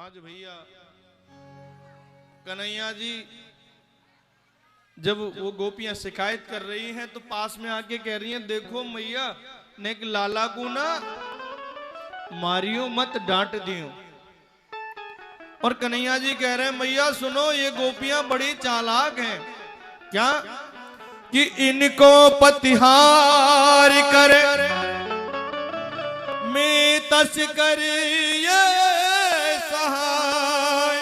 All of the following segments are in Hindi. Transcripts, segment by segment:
आज भैया कन्हैया जी जब वो गोपियां शिकायत कर रही हैं तो पास में आके कह रही हैं, देखो मैया ने लाला को ना मारियो मत डांट दियो। और कन्हैया जी कह रहे हैं, मैया सुनो ये गोपियां बड़ी चालाक हैं। क्या कि इनको पतिहार कर मैं तस कर ये सहाय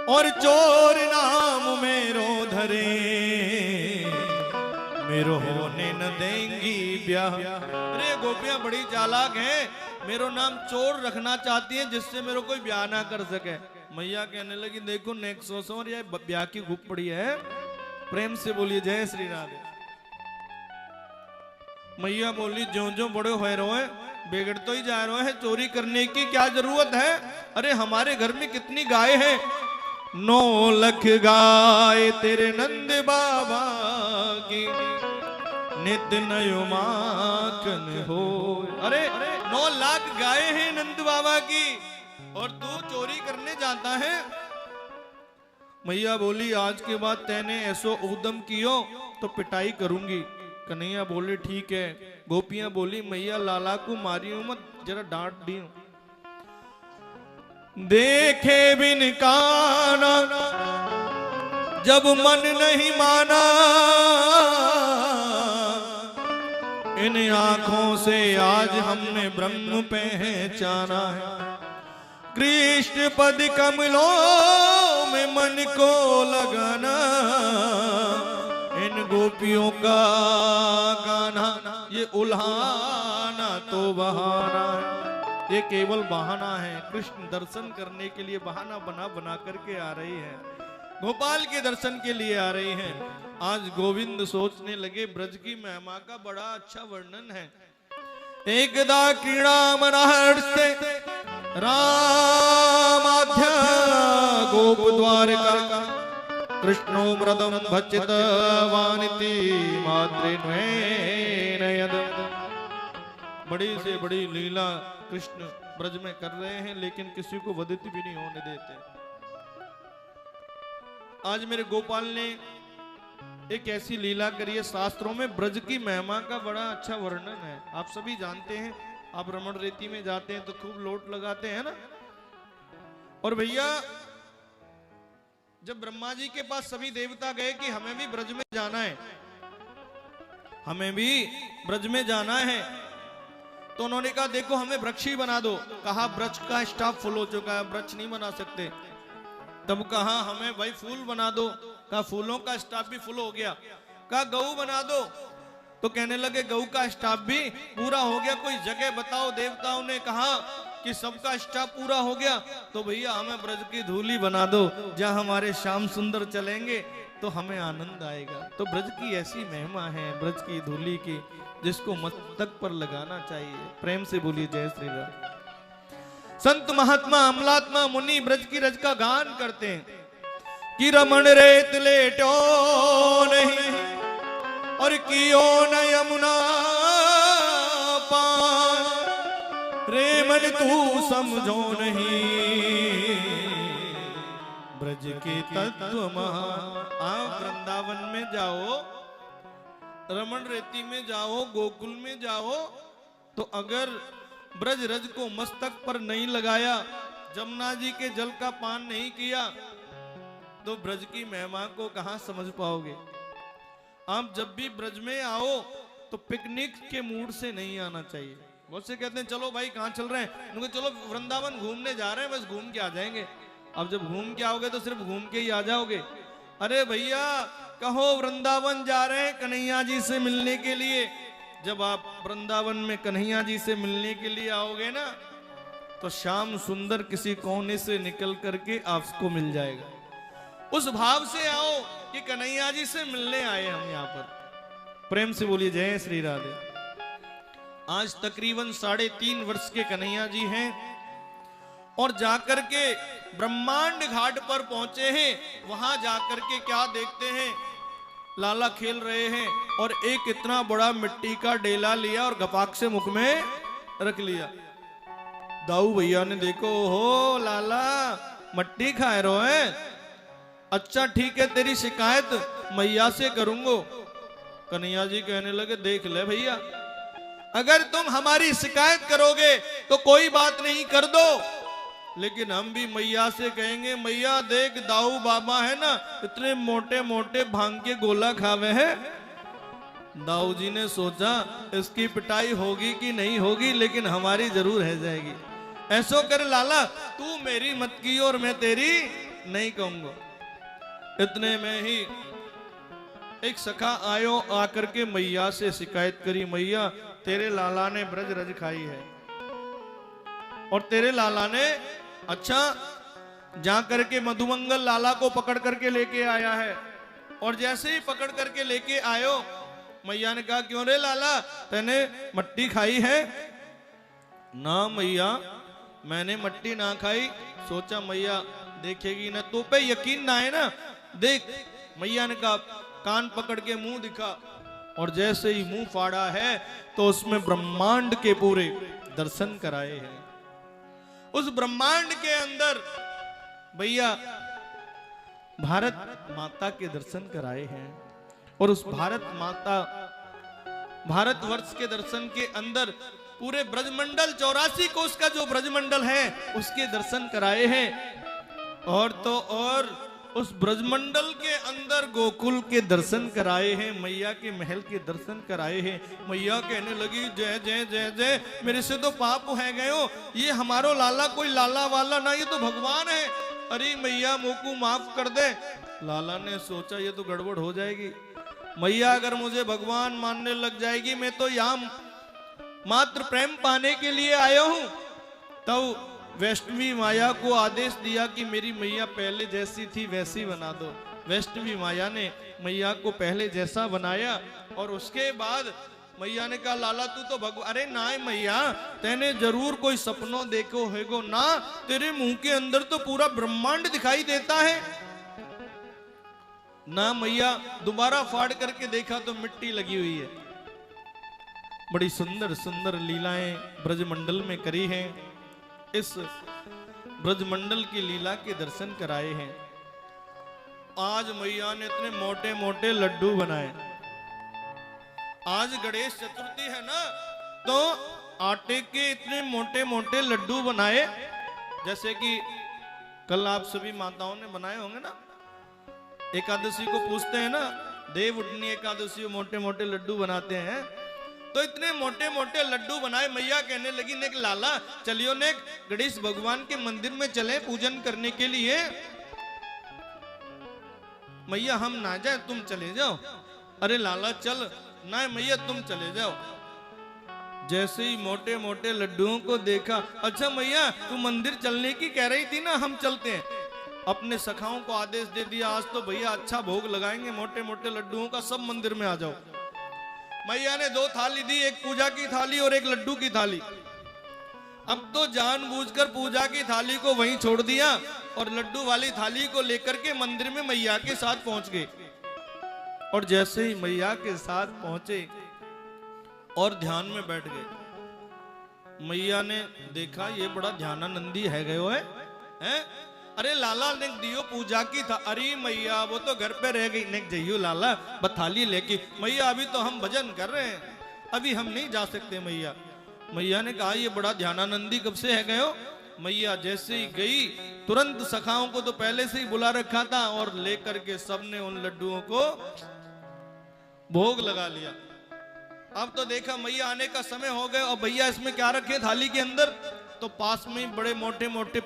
और चोर नाम मेरो धरे मेरो होने न देंगी ब्याह। अरे गोपियां बड़ी चालाक हैं, मेरो नाम चोर रखना चाहती हैं जिससे मेरे कोई ब्याह ना कर सके। मैया कहने लगी, देखो नेक्सोस और ये ब्याह की खूब पड़ी है। प्रेम से बोलिए जय श्री राधे। मैया बोली, जो जो बड़े हो रहे बिगड़ तो ही जा रहे हैं, चोरी करने की क्या जरूरत है। अरे हमारे घर में कितनी गाय है, 9 लाख गाय तेरे नंद बाबा की नित नयो माखन हो। अरे 9 लाख गाय हैं नंद बाबा की और तू चोरी करने जाता है। मैया बोली, आज के बाद तैने ऐसो उद्यम कियो तो पिटाई करूंगी। कन्हैया बोले ठीक है। गोपियां बोली, मैया लाला को मारियो मत, जरा डांट दियो। देखे बिन काना जब मन नहीं माना, इन आंखों से आज हमने ब्रह्म पहचाना है। कृष्ण पद कमलों में मन को लगाना, इन गोपियों का गाना ये उल्हाना तो बहाना है। ये केवल बहाना है, कृष्ण दर्शन करने के लिए बहाना बना बना करके आ रही है, गोपाल के दर्शन के लिए आ रही हैं। आज गोविंद सोचने लगे, ब्रज की महिमा का बड़ा अच्छा वर्णन है। एकदा क्रीड़ा मनहर्षे रामाध्या गोप द्वारका कृष्णो मृदम भचित वानिति मातृन्वयनयद। बड़ी से बड़ी लीला कृष्ण ब्रज में कर रहे हैं, लेकिन किसी को वधित भी नहीं होने देते। आज मेरे गोपाल ने एक ऐसी लीला करी है, शास्त्रों में ब्रज की महिमा का बड़ा अच्छा वर्णन है। आप सभी जानते हैं, आप रमण रेती में जाते हैं तो खूब लोट लगाते हैं ना। और भैया जब ब्रह्मा जी के पास सभी देवता गए कि हमें भी ब्रज में जाना है, हमें भी ब्रज में जाना है, तो उन्होंने कहा देखो हमें वृक्ष ही बना दो। कहा ब्रज का स्टाफ फुल हो चुका है, वृक्ष नहीं बना सकते। तब कहा हमें भाई फूल बना दो। कहा फूलों का स्टाफ भी फुल हो गया। कहा गऊ बना दो। तो कहने लगे गऊ का स्टाफ भी पूरा हो गया, कोई जगह बताओ। देवताओं ने कहा कि सबका स्टाफ पूरा हो गया, तो भैया हमें ब्रज की धूली बना दो, जहां हमारे श्याम सुंदर चलेंगे तो हमें आनंद आएगा। तो ब्रज की ऐसी महिमा है, ब्रज की धूली की, जिसको मस्तक पर लगाना चाहिए। प्रेम से बोलिए जय श्री राम। संत महात्मा अमलात्मा मुनि ब्रज की रज का गान करते हैं कि रमण रेत लेटो नहीं और कियो न यमुना पार, रे मन तू समझो नहीं ब्रज के तत्व महा। आप वृंदावन में जाओ, रमण रेती में जाओ, गोकुल में जाओ, तो अगर ब्रज रज को मस्तक पर नहीं लगाया, जमुना जी के जल का पान नहीं किया, तो ब्रज की महिमा को कहां समझ पाओगे। आप जब भी ब्रज में आओ तो पिकनिक के मूड से नहीं आना चाहिए। बहुत से कहते हैं चलो भाई कहां चल रहे हैं, उनको चलो वृंदावन घूमने जा रहे हैं, बस घूम के आ जाएंगे। अब जब घूम के आओगे तो सिर्फ घूम के ही आ जाओगे। अरे भैया कहो वृंदावन जा रहे हैं कन्हैया जी से मिलने के लिए। जब आप वृंदावन में कन्हैया जी से मिलने के लिए आओगे ना, तो श्याम सुंदर किसी कोने से निकल करके आपको मिल जाएगा। उस भाव से आओ कि कन्हैया जी से मिलने आए हम यहाँ पर। प्रेम से बोलिए जय श्री राधे। आज तकरीबन 3.5 वर्ष के कन्हैया जी हैं और जाकर के ब्रह्मांड घाट पर पहुंचे हैं। वहां जाकर के क्या देखते हैं, लाला खेल रहे हैं और एक इतना बड़ा मिट्टी का डेला लिया और गपाक से मुख में रख लिया। दाऊ भैया ने देखो, हो लाला मट्टी खाए रहो है, अच्छा ठीक है तेरी शिकायत मैया से करूंगो। कन्हैया जी कहने लगे, देख ले भैया, अगर तुम हमारी शिकायत करोगे तो कोई बात नहीं, कर दो, लेकिन हम भी मैया से कहेंगे, मैया देख दाऊ बाबा है ना, इतने मोटे मोटे भांग के गोला खावे हैं। दाऊ जी ने सोचा इसकी पिटाई होगी कि नहीं होगी, लेकिन हमारी जरूर है जाएगी। ऐसो कर लाला, तू मेरी मत की और मैं तेरी नहीं कहूंगा। इतने में ही एक सखा आयो, आकर के मैया से शिकायत करी, मैया तेरे लाला ने ब्रज रज खाई है, और तेरे लाला ने अच्छा जा करके मधुमंगल लाला को पकड़ करके लेके आया है। और जैसे ही पकड़ करके लेके आयो, मैया ने कहा, क्यों रे लाला, तैने मट्टी खाई है? ना मैया, मैंने मट्टी ना खाई। सोचा मैया देखेगी ना, तो पे यकीन ना है ना, देख। मैया ने कहा, कान पकड़ के मुंह दिखा, और जैसे ही मुंह फाड़ा है तो उसमें ब्रह्मांड के पूरे दर्शन कराए हैं। उस ब्रह्मांड के अंदर भैया भारत माता के दर्शन कराए हैं, और उस भारतवर्ष के दर्शन के अंदर पूरे ब्रजमंडल 84 कोष का जो ब्रजमंडल है उसके दर्शन कराए हैं। और तो और उस ब्रजमंडल के अंदर गोकुल के दर्शन कराए हैं, मैया के महल के दर्शन कराए हैं। मैया कहने लगी, जय जय जय जय, मेरे से तो पाप है गए हो, ये हमारो लाला कोई लाला वाला ना, ये तो भगवान है। अरे मैया मोकू माफ कर दे। लाला ने सोचा ये तो गड़बड़ हो जाएगी, मैया अगर मुझे भगवान मानने लग जाएगी, मैं तो यहाँ मात्र प्रेम पाने के लिए आया हूं। तब वैष्णवी माया को आदेश दिया कि मेरी मैया पहले जैसी थी वैसी बना दो। वैष्णवी माया ने मैया को पहले जैसा बनाया, और उसके बाद मैया ने कहा, लाला तू तो भगवान, अरे ना मैया, तेने जरूर कोई सपनों देखो हैगो ना, तेरे मुंह के अंदर तो पूरा ब्रह्मांड दिखाई देता है ना। मैया दोबारा फाड़ करके देखा तो मिट्टी लगी हुई है। बड़ी सुंदर सुंदर लीलाएं ब्रजमंडल में करी हैं। इस ब्रजमंडल की लीला के दर्शन कराए हैं। आज मैया ने इतने मोटे मोटे लड्डू बनाए। आज गणेश चतुर्थी है ना, तो आटे के इतने मोटे मोटे लड्डू बनाए, जैसे कि कल आप सभी माताओं ने बनाए होंगे ना। एकादशी को पूछते हैं ना, देव उठनी एकादशी मोटे मोटे लड्डू बनाते हैं, तो इतने मोटे मोटे लड्डू बनाए। मैया कहने लगी, नेक लाला चलियो, नेक गणेश भगवान के मंदिर में चले पूजन करने के लिए। मैया हम ना जाए, तुम चले जाओ। अरे लाला चल, ना मैया तुम चले जाओ। जैसे ही मोटे मोटे लड्डुओं को देखा, अच्छा मैया तू मंदिर चलने की कह रही थी ना, हम चलते हैं। अपने सखाओं को आदेश दे दिया, आज तो भैया अच्छा भोग लगाएंगे, मोटे मोटे लड्डुओं का, सब मंदिर में आ जाओ। मैया ने 2 थाली दी, एक पूजा की थाली और एक लड्डू की थाली। अब तो जानबूझकर पूजा की थाली को वहीं छोड़ दिया, और लड्डू वाली थाली को लेकर के मंदिर में मैया के साथ पहुंच गए। और जैसे ही मैया के साथ पहुंचे और ध्यान में बैठ गए, मैया ने देखा ये बड़ा ध्यानानंदी है गयो है? अरे लाला ने दियो पूजा की था। अरे मैया वो तो घर पे रह गई, नेक जइयो लाला बथाली लेके। मैया अभी तो हम भजन कर रहे हैं, अभी हम नहीं जा सकते मैया। मैया ने कहा ये बड़ा ध्यानानंदी कब से है गयो? मैया जैसे ही गई, तुरंत सखाओं को तो पहले से ही बुला रखा था, और लेकर के सबने उन लड्डुओं को भोग लगा लिया। अब तो देखा मैया आने का समय हो गया, और भैया इसमें क्या रखे थाली के अंदर? तो पास में ही बड़े मोटे मोटे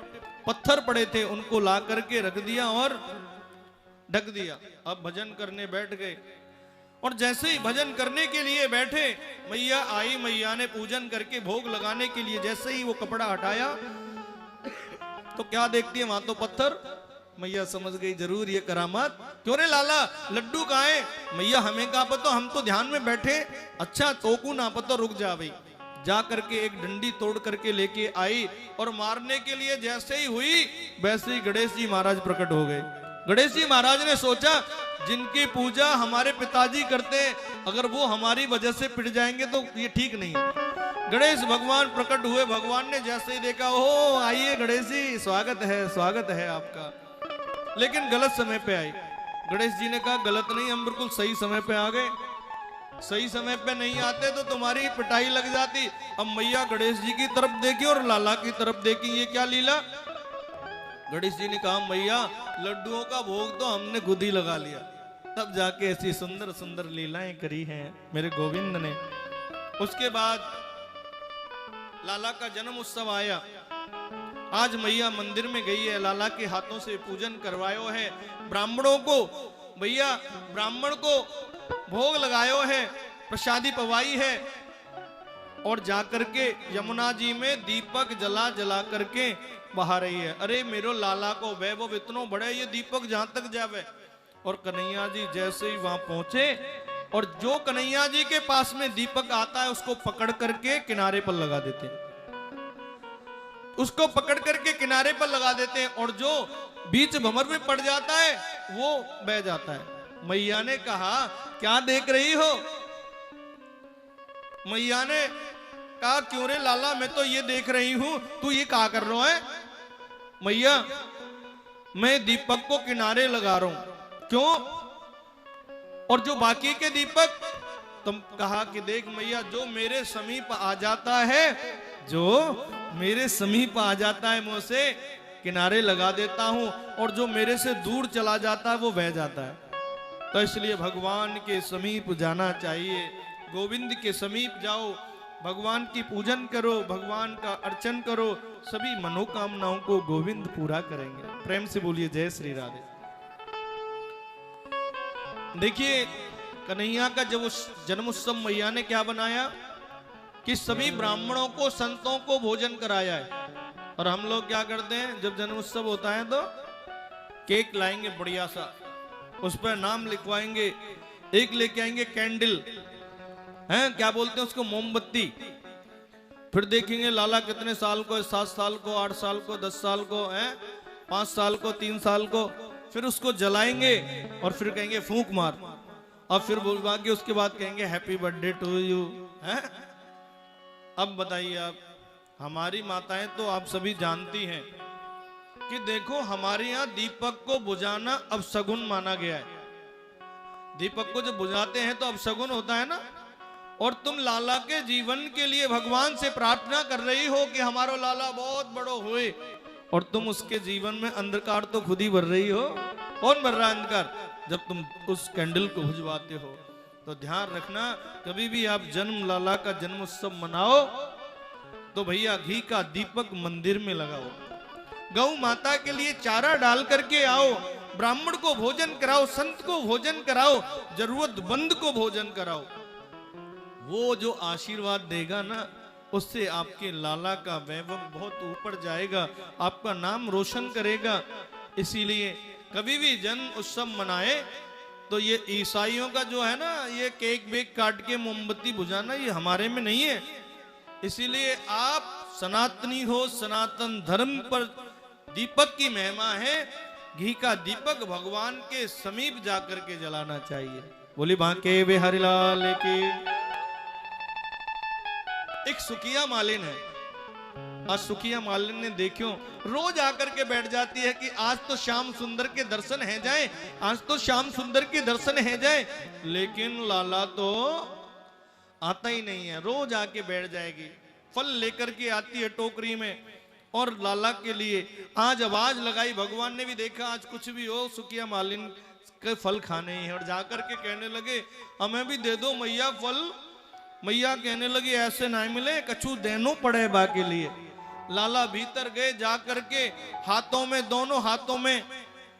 पत्थर पड़े थे, उनको ला करके रख दिया और ढक दिया। अब भजन करने बैठ गए, और जैसे ही भजन करने के लिए बैठे, मैया आई। मैया ने पूजन करके भोग लगाने के लिए जैसे ही वो कपड़ा हटाया, तो क्या देखती है, वहां तो पत्थर। मैया समझ गई जरूर ये करामात। क्यों रे लाला लड्डू कहाँ है? मैया हमें कहा पतो, हम तो ध्यान में बैठे। अच्छा तोकू ना पतो, रुक जा भाई। जा करके एक डंडी तोड़ करके लेके आई, और मारने के लिए जैसे ही हुई, वैसे ही गणेश जी महाराज प्रकट हो गए। गणेश जी महाराज ने सोचा जिनकी पूजा हमारे पिताजी करते, अगर वो हमारी वजह से पिट जाएंगे तो ये ठीक नहीं है। गणेश भगवान प्रकट हुए। भगवान ने जैसे ही देखा, ओ आइए गणेश जी, स्वागत है आपका। लेकिन गलत समय पे आई। गणेश जी ने कहा गलत नहीं, हम बिल्कुल सही समय पे आ गए। सही समय पे नहीं आते तो तुम्हारी पिटाई लग जाती। अब मैया गणेश जी की तरफ देखी और लाला की तरफ देखी, ये क्या लीला। गणेश जी ने कहा मैया लड्डुओं का भोग तो हमने खुद ही लगा लिया, तब जाके ऐसी सुंदर सुंदर लीलाएं करी हैं मेरे गोविंद ने। उसके बाद लाला का जन्म उत्सव आया। आज मैया मंदिर में गई है, लाला के हाथों से पूजन करवायो है। ब्राह्मणों को भैया ब्राह्मण को भोग लगायो है, प्रसादी पवाई है। और जाकर के यमुना जी में दीपक जला जला करके बहा रही है। अरे मेरो लाला को वैभव इतनो बड़े, ये दीपक जहां तक जावे। और कन्हैया जी जैसे ही वहां पहुंचे, और जो कन्हैया जी के पास में दीपक आता है उसको पकड़ करके किनारे पर लगा देते हैं, उसको पकड़ करके किनारे पर लगा देते हैं, और जो बीच भंवर में पड़ जाता है वो बह जाता है। मैया ने कहा क्या देख रही हो। मैया ने कहा क्यों रे लाला, मैं तो ये देख रही हूं, तू ये क्या कर रहा है। मैया मैं दीपक को किनारे लगा रहा हूं। क्यों। और जो बाकी के दीपक, तुम कहा कि देख मैया जो मेरे समीप आ जाता है, जो मेरे समीप आ जाता है मैं उसे किनारे लगा देता हूं, और जो मेरे से दूर चला जाता है वो बह जाता है। तो इसलिए भगवान के समीप जाना चाहिए, गोविंद के समीप जाओ, भगवान की पूजन करो, भगवान का अर्चन करो, सभी मनोकामनाओं को गोविंद पूरा करेंगे। प्रेम से बोलिए जय श्री राधे। देखिए कन्हैया का जब उस जन्म उत्सव मैया ने क्या बनाया कि सभी ब्राह्मणों को संतों को भोजन कराया है। और हम लोग क्या करते हैं जब जन्म उत्सव होता है तो केक लाएंगे बढ़िया सा, उस पर नाम लिखवाएंगे, एक लेके आएंगे कैंडल, हैं क्या बोलते हैं उसको, मोमबत्ती। फिर देखेंगे लाला कितने साल को, 7 साल को, 8 साल को, 10 साल को, हैं 5 साल को, 3 साल को। फिर उसको जलाएंगे और फिर कहेंगे फूंक मार, और फिर बुलवा के उसके बाद कहेंगे हैप्पी बर्थडे टू यू। हैं अब बताइए आप, हमारी माताएं तो आप सभी जानती हैं कि देखो हमारे यहाँ दीपक को बुझाना अब शगुन माना गया है। दीपक को जब बुझाते हैं तो अब शगुन होता है ना। और तुम लाला के जीवन के लिए भगवान से प्रार्थना कर रही हो कि हमारा लाला बहुत बड़ो हुए, और तुम उसके जीवन में अंधकार तो खुद ही भर रही हो। कौन भर रहा है अंधकार, जब तुम उस कैंडल को बुझवाते हो। तो ध्यान रखना, कभी भी आप जन्म लाला का जन्म उत्सव मनाओ तो भैया घी का दीपक मंदिर में लगाओ, गौ माता के लिए चारा डाल करके आओ, ब्राह्मण को भोजन कराओ, संत को भोजन कराओ, जरूरतमंद को भोजन कराओ। वो जो आशीर्वाद देगा ना, उससे आपके लाला का वैभव बहुत ऊपर जाएगा, आपका नाम रोशन करेगा। इसीलिए कभी भी जन्म उत्सव मनाए तो ये ईसाइयों का जो है ना, ये केक बेक काट के मोमबत्ती बुझाना, ये हमारे में नहीं है। इसीलिए आप सनातनी हो, सनातन धर्म पर दीपक की महिमा है। घी का दीपक भगवान के समीप जाकर के जलाना चाहिए। बोली बांके बिहारी लाल की। एक सुखिया मालिन है, आज सुखिया मालिन ने देखियो रोज आकर के बैठ जाती है कि आज तो श्याम सुंदर के दर्शन है जाए, आज तो श्याम सुंदर के दर्शन है जाए। लेकिन लाला तो आता ही नहीं है, रोज आके बैठ जाएगी, फल लेकर के आती है टोकरी में, और लाला के लिए आज आवाज लगाई। भगवान ने भी देखा आज कुछ भी हो सुखिया मालिन के फल खाने हैं, और जाकर के कहने लगे हमें भी दे दो मैया फल। मैया कहने लगी ऐसे ना मिले, कछु देनो पड़े बा के लिए। लाला भीतर गए, जाकर के हाथों में, दोनों हाथों में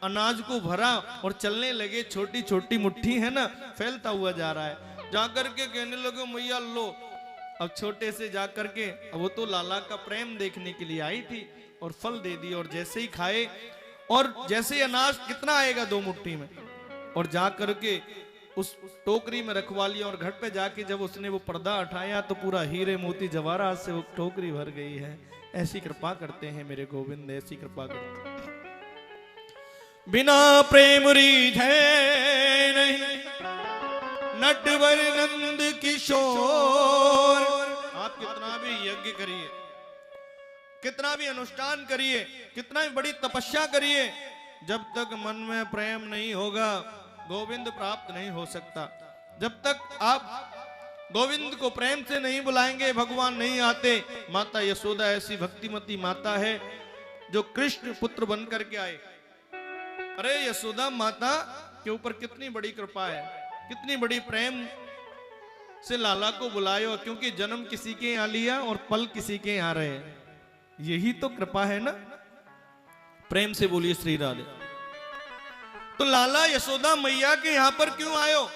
अनाज को भरा और चलने लगे। छोटी छोटी मुट्ठी है ना, फैलता हुआ जा रहा है। जाकर के कहने लगे मैया लो। अब छोटे से जाकर के, वो तो लाला का प्रेम देखने के लिए आई थी, और फल दे दी। और जैसे ही खाए, और जैसे ही अनाज कितना आएगा 2 मुट्ठी में, और जाकर के उस टोकरी में रखवा लिया। और घर पे जाके जब उसने वो पर्दा हटाया तो पूरा हीरे मोती जवाहरात से वो टोकरी भर गई है। ऐसी कृपा करते हैं मेरे गोविंद, ऐसी कृपा करते हैं। बिना प्रेम रीझे नहीं नटवर नंद किशोर। आप कितना यज्ञ करिए, कितना भी अनुष्ठान करिए, कितना भी बड़ी तपस्या करिए, जब तक मन में प्रेम नहीं होगा गोविंद प्राप्त नहीं हो सकता। जब तक आप गोविंद को प्रेम से नहीं बुलाएंगे भगवान नहीं आते। माता यशोदा ऐसी भक्तिमती माता है जो कृष्ण पुत्र बन करके आए। अरे यशोदा माता के ऊपर कितनी बड़ी कृपा है, कितनी बड़ी प्रेम से लाला को बुलायो, क्योंकि जन्म किसी के यहाँ लिया और पल किसी के यहाँ रहे। यही तो कृपा है ना। प्रेम से बोलिए श्री राधे। तो लाला यशोदा मैया के यहां पर क्यों आयो?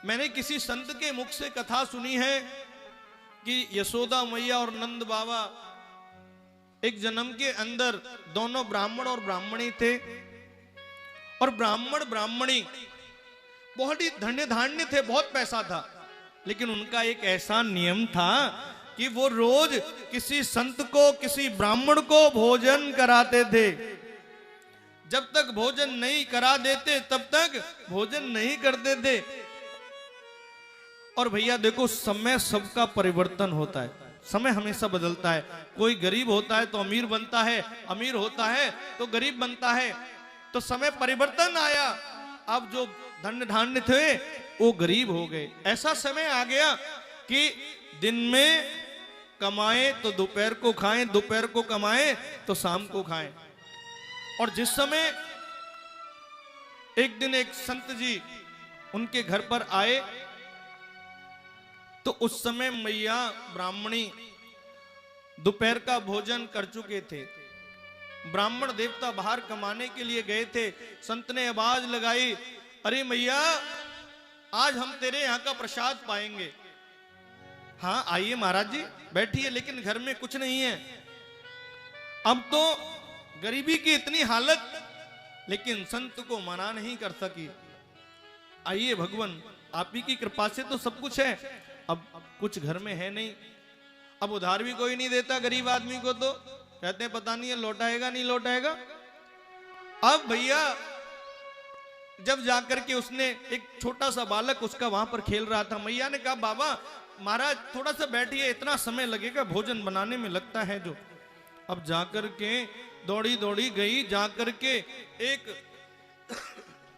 मैंने किसी संत के मुख से कथा सुनी है कि यशोदा मैया और नंद बाबा एक जन्म के अंदर दोनों ब्राह्मण और ब्राह्मणी थे, और ब्राह्मण ब्राह्मणी बहुत ही धन्य धान्य थे, बहुत पैसा था, लेकिन उनका एक ऐसा नियम था कि वो रोज किसी संत को, किसी ब्राह्मण को भोजन कराते थे। जब तक भोजन नहीं करा देते तब तक भोजन नहीं करते थे। और भैया देखो, समय सबका परिवर्तन होता है, समय हमेशा बदलता है। कोई गरीब होता है तो अमीर बनता है, अमीर होता है तो गरीब बनता है। तो समय परिवर्तन आया, अब जो धन्य धान्य थे वो गरीब हो गए। ऐसा समय आ गया कि दिन में कमाए तो दोपहर को खाएं, दोपहर को कमाए तो शाम को खाएं। और जिस समय एक दिन एक संत जी उनके घर पर आए तो उस समय मैया ब्राह्मणी दोपहर का भोजन कर चुके थे। ब्राह्मण देवता बाहर कमाने के लिए गए थे। संत ने आवाज लगाई, अरे मैया आज हम तेरे यहाँ का प्रसाद पाएंगे। हाँ आइए महाराज जी बैठिए, लेकिन घर में कुछ नहीं है। अब तो गरीबी की इतनी हालत, लेकिन संत को मना नहीं कर सकी। आइए भगवान आप ही की कृपा से तो सब कुछ है, अब कुछ घर में है नहीं। अब उधार भी कोई नहीं देता गरीब आदमी को, तो कहते हैं पता नहीं है लौटाएगा नहीं लौटाएगा। अब भैया जब जाकर के उसने, एक छोटा सा बालक उसका वहां पर खेल रहा था, मैया ने कहा बाबा महाराज थोड़ा सा बैठिए, इतना समय लगेगा भोजन बनाने में लगता है जो। अब जाकर के दौड़ी दौड़ी गई, जाकर के एक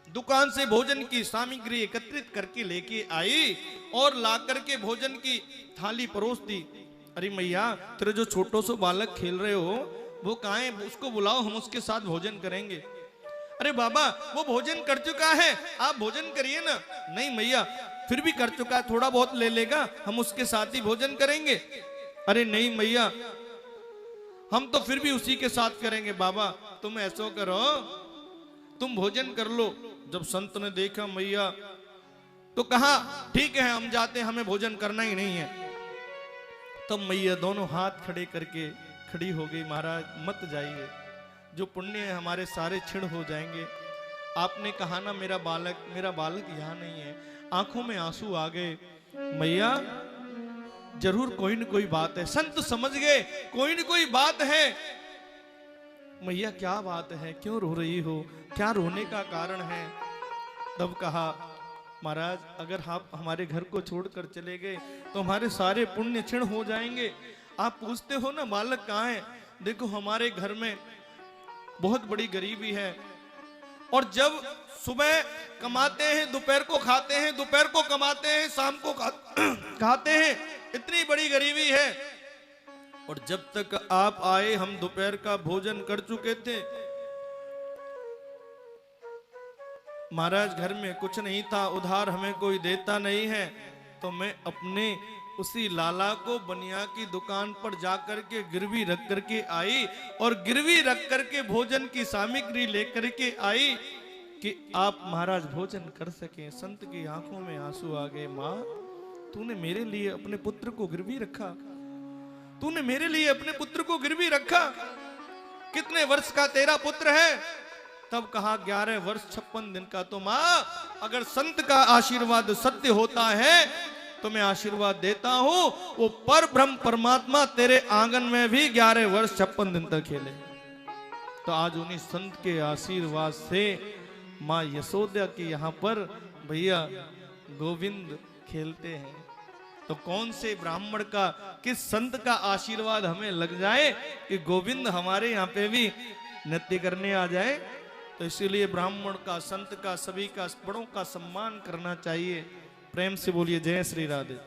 दुकान से भोजन की सामग्री एकत्रित करके लेके आई और ला करके भोजन की थाली परोस दी। अरे मैया तेरे जो छोटो सो बालक खेल रहे हो वो कहाँ है, उसको बुलाओ, हम उसके साथ भोजन करेंगे। अरे बाबा वो भोजन कर चुका है, आप भोजन करिए ना। नहीं मैया फिर भी कर चुका है, थोड़ा बहुत ले लेगा, हम उसके साथ ही भोजन करेंगे। अरे नहीं मैया हम तो फिर भी उसी के साथ करेंगे। बाबा तुम ऐसा करो, तुम भोजन कर लो। जब संत ने देखा मैया तो कहा ठीक है हम जाते, हमें भोजन करना ही नहीं है। तब मैया दोनों हाथ खड़े करके खड़ी हो गई, महाराज मत जाइए, जो पुण्य है हमारे सारे क्षीण हो जाएंगे। आपने कहा ना मेरा बालक यहाँ नहीं है। आंखों में आंसू आ गए। मैया जरूर कोई न कोई बात है, संत समझ गए कोई न कोई बात है। मैया क्या बात है, क्यों रो रही हो, क्या रोने का कारण है? तब कहा महाराज अगर आप हमारे घर को छोड़कर चले गए तो हमारे सारे पुण्य क्षीण हो जाएंगे। आप पूछते हो ना बालक कहाँ है, देखो हमारे घर में बहुत बड़ी गरीबी है, और जब सुबह कमाते हैं दोपहर को खाते हैं, दोपहर को कमाते हैं शाम को खाते हैं, इतनी बड़ी गरीबी है। और जब तक आप आए हम दोपहर का भोजन कर चुके थे। महाराज घर में कुछ नहीं था, उधार हमें कोई देता नहीं है, तो मैं अपने उसी लाला को बनिया की दुकान पर जाकर के गिरवी रख करके आई, और गिरवी रख करके भोजन की सामग्री लेकर के आई कि आप महाराज भोजन कर सके। संत की आंखों में आंसू आ गए। माँ तूने मेरे लिए अपने पुत्र को गिरवी रखा, तूने मेरे लिए अपने पुत्र को गिरवी रखा। कितने वर्ष का तेरा पुत्र है? तब कहा 11 वर्ष 56 दिन का। तो माँ अगर संत का आशीर्वाद सत्य होता है तो मैं आशीर्वाद देता हूं, वो पर ब्रह्म परमात्मा तेरे आंगन में भी 11 वर्ष 56 दिन तक खेले। तो आज उन्हीं संत के आशीर्वाद से माँ यशोदा के यहाँ पर भैया गोविंद खेलते हैं। तो कौन से ब्राह्मण का, किस संत का आशीर्वाद हमें लग जाए कि गोविंद हमारे यहाँ पे भी नृत्य करने आ जाए। तो इसीलिए ब्राह्मण का, संत का, सभी का, बड़ों का सम्मान करना चाहिए। प्रेम से बोलिए जय श्री राधे।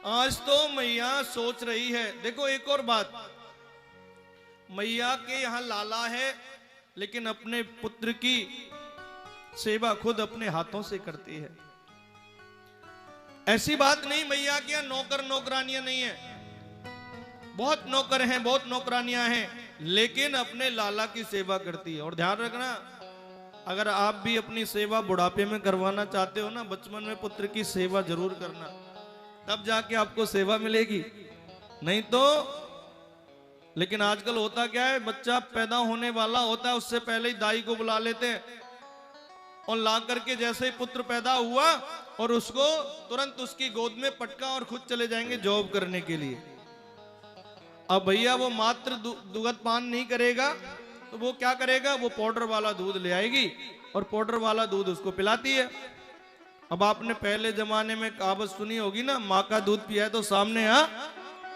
आज तो मैया सोच रही है, देखो एक और बात, मैया के यहाँ लाला है लेकिन अपने पुत्र की सेवा खुद अपने हाथों से करती है। ऐसी बात नहीं मैया के यहाँ नौकर नौकरानियां नहीं है, बहुत नौकर हैं, बहुत नौकरानियां हैं, लेकिन अपने लाला की सेवा करती है। और ध्यान रखना, अगर आप भी अपनी सेवा बुढ़ापे में करवाना चाहते हो ना, बचपन में पुत्र की सेवा जरूर करना, तब जाके आपको सेवा मिलेगी, नहीं तो। लेकिन आजकल होता क्या है, बच्चा पैदा होने वाला होता है उससे पहले ही दाई को बुला लेते हैं और ला करके जैसे ही पुत्र पैदा हुआ और उसको तुरंत उसकी गोद में पटका और खुद चले जाएंगे जॉब करने के लिए। अब भैया वो मात्र दुग्ध पान नहीं करेगा तो वो क्या करेगा, वो पाउडर वाला दूध ले आएगी और पाउडर वाला दूध उसको पिलाती है। अब आपने पहले जमाने में कहावत सुनी होगी ना, माँ का दूध पिया है तो सामने आ,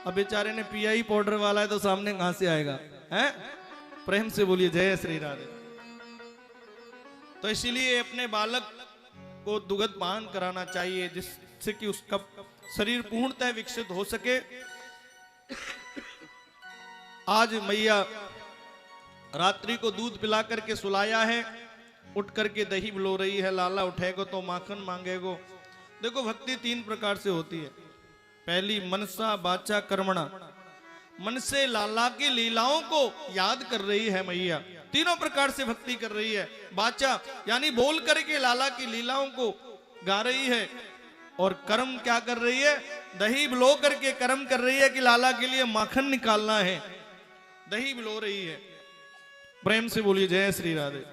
अब बेचारे ने पिया ही पाउडर वाला है तो सामने कहां से आएगा, हैं? प्रेम से बोलिए जय श्री राधे। तो इसीलिए अपने बालक को दुग्ध पान कराना चाहिए, जिससे कि उसका शरीर पूर्णतः विकसित हो सके। आज मैया रात्रि को दूध पिला करके सुलाया है, उठ करके दही बुलो रही है, लाला उठेगो तो माखन मांगेगो। देखो भक्ति 3 प्रकार से होती है। पहली मनसा वाचा कर्मणा, मन से लाला की लीलाओं को याद कर रही है मैया, तीनों प्रकार से भक्ति कर रही है। वाचा यानी बोल करके लाला की लीलाओं को गा रही है, और कर्म क्या कर रही है, दही बुलो करके कर्म कर रही है कि लाला के लिए माखन निकालना है, दही बुलो रही है। प्रेम से बोलिए जय श्री राधे।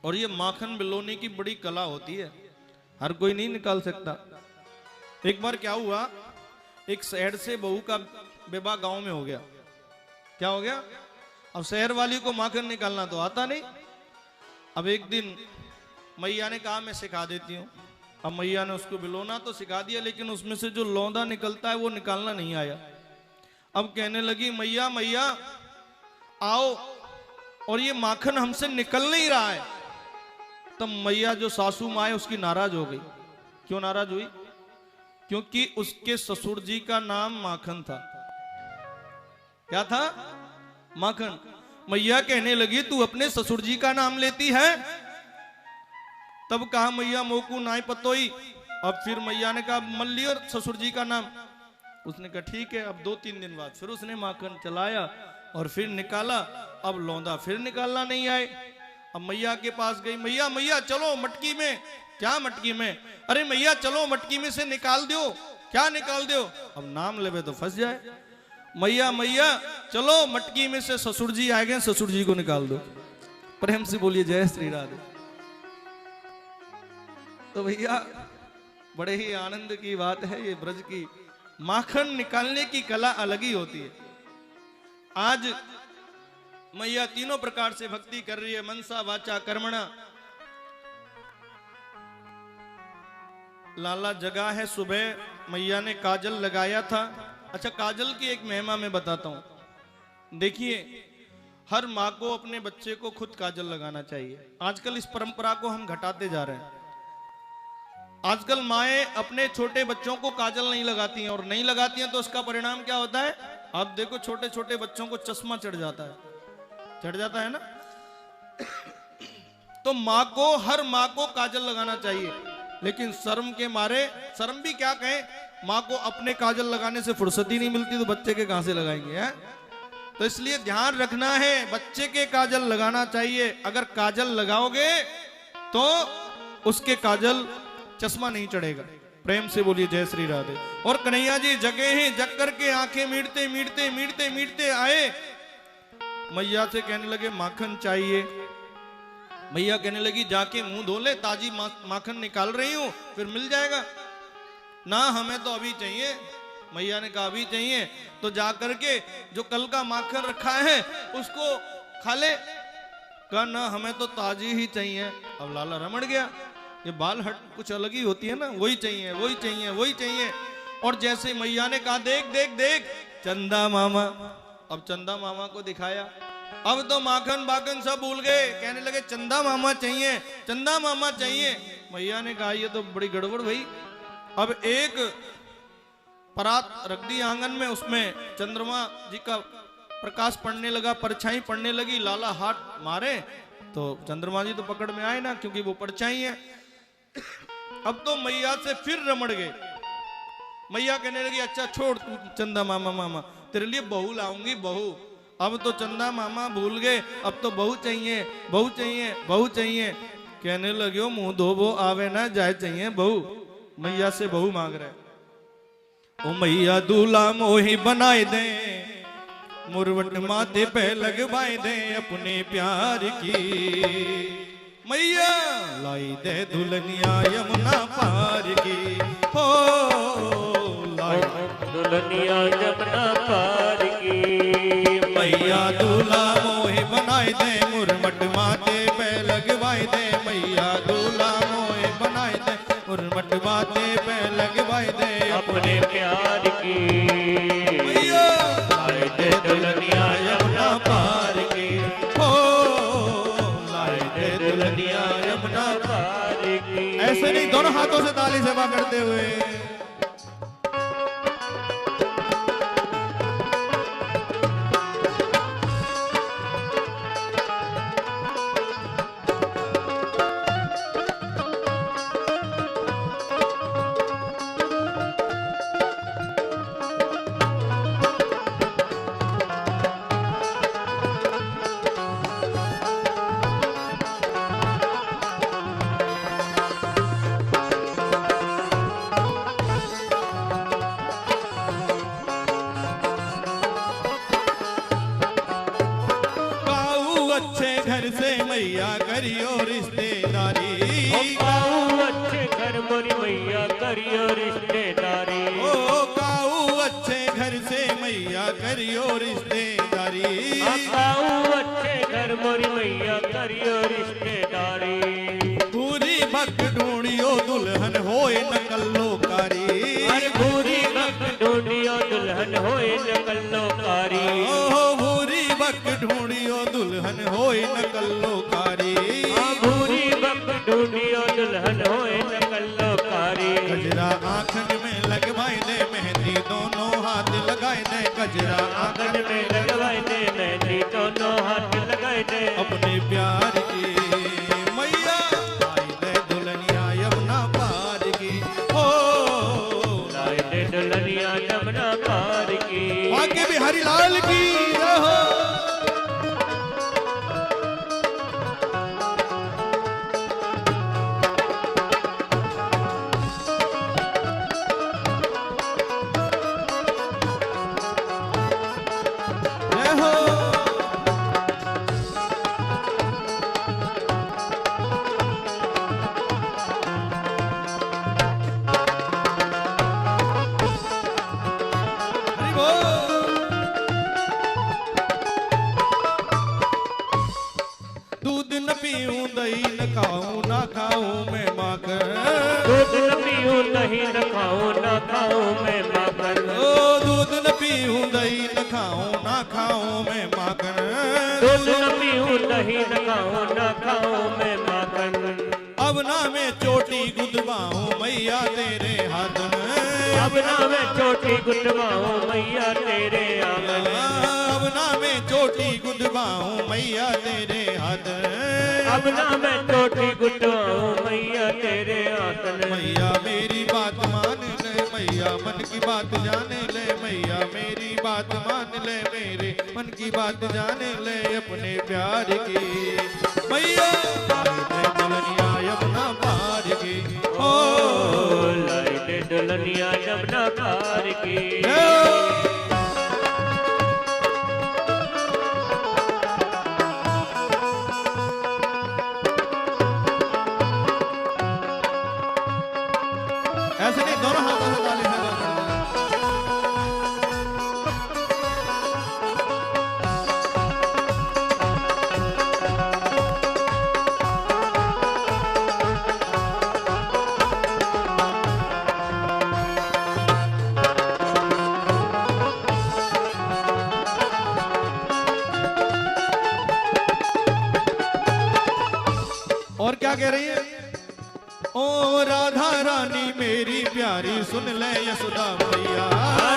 और ये माखन बिलोने की बड़ी कला होती है, हर कोई नहीं निकाल सकता। एक बार क्या हुआ, एक शहर से बहू का विवाह गांव में हो गया। क्या हो गया, अब शहर वाली को माखन निकालना तो आता नहीं। अब एक दिन मैया ने कहा मैं सिखा देती हूँ। अब मैया ने उसको बिलोना तो सिखा दिया, लेकिन उसमें से जो लौंदा निकलता है वो निकालना नहीं आया। अब कहने लगी मैया मैया आओ, और ये माखन हमसे निकल नहीं रहा है। तब मैया जो सासू माँ है उसकी नाराज हो गई। क्यों नाराज हुई, क्योंकि उसके ससुर जी का नाम माखन था। क्या था, माखन। मैया कहने लगी तू अपने ससुर जी का नाम लेती है। तब कहा मैया मोकू नाई पतोई। अब फिर मैया ने कहा मल्ली और ससुर जी का नाम। उसने कहा ठीक है। अब 2-3 दिन बाद फिर उसने माखन चलाया और फिर निकाला। अब लौंदा फिर निकालना नहीं आए। अब मैया के पास गई, मैया मैया चलो मटकी में। क्या मटकी में, अरे मैया चलो मटकी में से निकाल दो। क्या निकाल दो, अब नाम लेवे तो फंस जाए। मैया मैया चलो मटकी में से ससुर जी आ गए, ससुर जी को निकाल दो। प्रेम से बोलिए जय श्री राधे। तो भैया बड़े ही आनंद की बात है, ये ब्रज की माखन निकालने की कला अलग ही होती है। आज मैया तीनों प्रकार से भक्ति कर रही है, मनसा वाचा कर्मणा। लाला जगा है, सुबह मैया ने काजल लगाया था। अच्छा, काजल की एक महिमा मैं बताता हूं। देखिए, हर माँ को अपने बच्चे को खुद काजल लगाना चाहिए। आजकल इस परंपरा को हम घटाते जा रहे हैं। आजकल माएँ अपने छोटे बच्चों को काजल नहीं लगाती हैं, और नहीं लगाती हैं तो उसका परिणाम क्या होता है, आप देखो छोटे छोटे बच्चों को चश्मा चढ़ जाता है, चढ़ जाता है ना। तो माँ को, हर माँ को काजल लगाना चाहिए, लेकिन शर्म के मारे, शर्म भी क्या कहें, माँ को अपने काजल लगाने से फुर्सत ही नहीं मिलती, तो बच्चे के कहां से लगाएंगे, हैं? तो इसलिए ध्यान रखना है, बच्चे के काजल लगाना चाहिए। अगर काजल लगाओगे तो उसके काजल चश्मा नहीं चढ़ेगा। प्रेम से बोलिए जय श्री राधे। और कन्हैया जी जगे ही जग करके आंखें मीटते मीटते मीटते मीटते आए, मैया से कहने लगे माखन चाहिए। मैया कहने लगी जाके मुंह धो ले, ताजी माखन निकाल रही हूं, फिर मिल जाएगा ना, हमें तो अभी चाहिए। मैया ने कहा अभी चाहिए तो जाकर के जो कल का माखन रखा है उसको खा ले। कहा ना, हमें तो ताजी ही चाहिए। अब लाला रमड़ गया, ये बाल हट कुछ अलग ही होती है ना, वही चाहिए वही चाहिए वही चाहिए। और जैसे मैया ने कहा देख देख देख चंदा मामा, अब चंदा मामा को दिखाया, अब तो माखन बाखन सब भूल गए, कहने लगे चंदा मामा चाहिए चंदा मामा चाहिए। मैया ने कहा ये तो बड़ी गड़बड़ भाई। अब एक परात रख दी आंगन में, उसमें चंद्रमा जी का प्रकाश पड़ने लगा, परछाई पड़ने लगी, लाला हाथ मारे तो चंद्रमा जी तो पकड़ में आए ना, क्योंकि वो परछाई है। अब तो मैया से फिर रमड़ गए। मैया कहने लगी अच्छा छोड़ तू चंदा मामा मामा, तेरे लिए बहू लाऊंगी बहू। अब तो चंदा मामा भूल गए, अब तो बहू चाहिए बहू चाहिए बहू चाहिए। कहने लगे मुंह धोबो आवे ना जाए चाहिए बहू। मैया से बहू मांग रहे। ओ मैया दूल्हा मोही बनाए दे, मुरवट माथे पे लगवाए दे अपने प्यार की। मैया लाई दे दुल्हनिया यमुना पार की, हो लाई दुल्हनिया यमुना पार की। मैया दूल्हा मोहे बनाए दे, मुरवट माथे पे लगवाए दे। मैया दूल्हा मोहे बनाए दे, मुरवट माथे पे लगवाए दे अपने प्यार की। मैया लाई दे दुल्हनिया यमुना पार की, हो लाई दे दुल्हनिया यमुना पार की। ऐसे नहीं, दोनों हाथों से ताली सेवा करते हुए। मैया करियो रिश्तेदारी, काऊ अच्छे घर मोरी मैया करियो रिश्तेदारी। ओ काऊ अच्छे घर से मैया करियो रिश्तेदारी। काऊ अच्छे घर मोरी मैया करियो रिश्तेदारी। पूरी भक्त ढूंढियो दुल्हन होए न कल्लोकारी। अरे पूरी भक्त ढूंढियो दुल्हन होए न कल्लोकारी। ओ पूरी भक्त ढूंढियो दुल्हन होए न कल्लोकारी। पूरी भक्त ढूंढियो दुल्हन होए न कल्लोकारी। गजरा आंखन में लगवाए दे, मेहंदी दोनों हाथ लगाए दे। गजरा आंगन में लगवाए दे, मेहंदी दोनों हाथ लगाए दे अपने प्यार की। मैया लाई दे दुल्हनिया यमुना पार की, ओ लाई दे दुल्हनिया यमुना पार की। भाग्य बिहारी लाल की रहो। दूध न पीऊं दही न खाऊं ना खाऊं मैं माखन। दूध न पीऊं दही न खाऊं ना खाऊं मैं माखन। ओ दूध न पीऊं दही न खाऊं ना खाऊं मैं माखन। दूध न पीऊं दही न खाऊं ना खाऊं मैं माखन। अब ना मैं चोटी गुदवाऊं मैया तेरे हाथ में। अब ना मैं चोटी गुदवाऊं मैया तेरे आंगन। अब ना मैं चोटी गुदवाऊं मैया तेरे हाथ। अब ना मैं चोटी गुदवाऊं मैया तेरे आंगन। मैया मेरी बात मान ले, मैया मन की बात जाने ले। मैया मेरी बात मान ले, मेरे मन की बात जाने ले अपने प्यार की। मैया दुल्हनिया यमुना पार की, ओ लाई दे दुल्हनिया यमुना पार की। ऐसे नहीं, दोनों हाथों से ताली से और क्या कह रही है? ओ राधा रानी मेरी प्यारी सुन ले यशोदा मैया,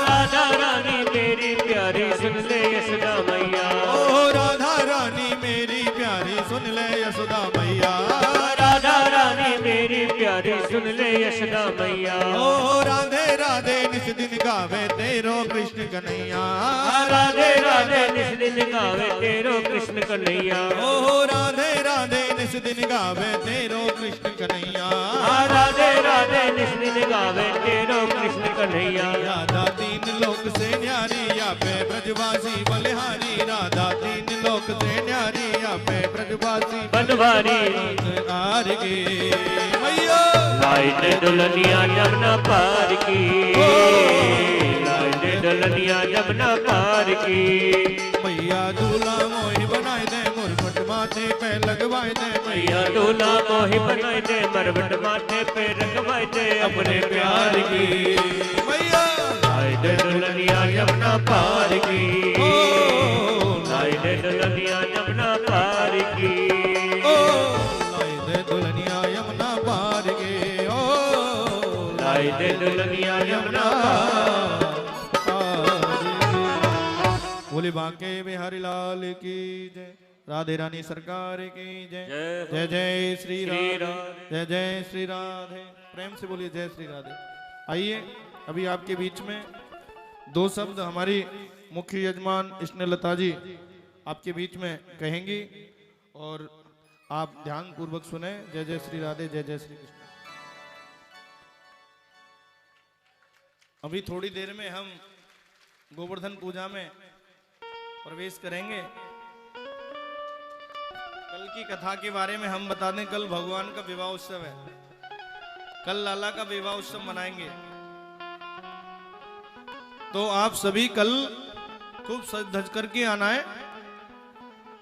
राधा रानी मेरी प्यारी सुन ले यशोदा मैया, ओ राधा रानी मेरी प्यारी सुन ले यशोदा मैया, राधा रानी मेरी प्यारी सुन ले यशोदा मैया, ओ राधे राधे निस दिन गावे तेरो कृष्ण कन्हैया, राधे राधे निस दिन गावे तेरो कृष्ण कन्हैया, ओ राधे राधे निस दिन गावे तेरो कृष्ण कन्हैया, राधे राधे निस दिन गावे तेरो कृष्ण कन्हैया, राधा तीन लोक से न्यारी या पे ब्रजवासी बलिहारी, राधा तीन लोक से न्यारी या पे ब्रजवासी बनवारी आर गे मैया, लाइट दुल्हनिया जमुना पार की, लाइट दुल्हनिया जमुना पार की, मैया दूल्हा मोही बनाए दे मुरमुट माथे पे लगवाए दे, मैया दूल्हा मोही बनाए दे मरवट माथे पे रखवाए दे अपने प्यार की, मैया लाइट दुल्हनिया जमुना पार की, लाइट दुल्हनिया जमुना पार की, ओ लाई दे दुल्हनिया यमुना पार गे, ओ लाइट दुल्हनिया जमुना बोले बांके बिहारी लाल की जय, राधे रानी सरकार की जय, जय जय श्री राधे, जय जय श्री राधे। प्रेम से बोलिए जय श्री राधे। आइए अभी आपके बीच में दो शब्द हमारी मुख्य यजमान स्नेहलता जी आपके बीच में कहेंगी और आप ध्यान पूर्वक सुने। जय जय श्री राधे, जय जय श्री कृष्ण। अभी थोड़ी देर में हम गोवर्धन पूजा में प्रवेश करेंगे। कल की कथा के बारे में हम बता दें, कल भगवान का विवाह उत्सव है, कल लाला का विवाह उत्सव मनाएंगे। तो आप सभी कल खूब सज धज करके आना है,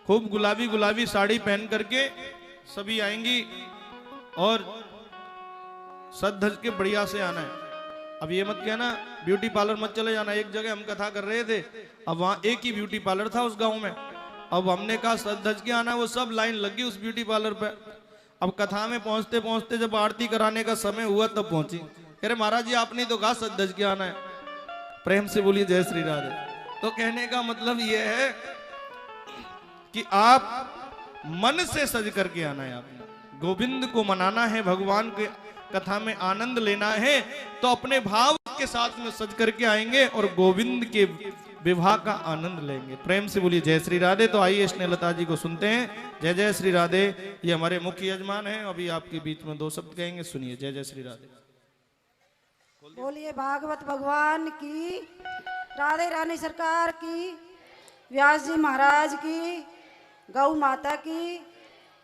खूब गुलाबी गुलाबी साड़ी पहन करके सभी आएंगी और सज धज के बढ़िया से आना है। अब ये मत कहना ब्यूटी पार्लर मत चले जाना। एक जगह हम कथा कर रहे थे, अब वहां एक ही ब्यूटी पार्लर था उस गांव में। अब हमने कहा सज धज के आना, वो सब लाइन लगी उस ब्यूटी पार्लर पे। अब कथा में पहुंचते पहुंचते जब आरती कराने का समय हुआ तब पहुंची। कह रहे महाराज जी आपने तो कहा सज धज के आना है। प्रेम से बोलिए जय श्री राधे। तो कहने का मतलब यह है कि आप मन से सज करके आना है। आपने गोविंद को मनाना है, भगवान के कथा में आनंद लेना है, तो अपने भाव के साथ में सज करके आएंगे और गोविंद के विवाह का आनंद लेंगे। प्रेम से बोलिए जय श्री राधे। तो आइए स्नेहलता जी को सुनते हैं। जय जय श्री राधे। ये हमारे मुख्य यजमान हैं, अभी आपके बीच में दो शब्द कहेंगे, सुनिए। जय जय श्री राधे। बोलिए भागवत भगवान की, राधे रानी सरकार की, व्यास जी महाराज की, गौ माता की,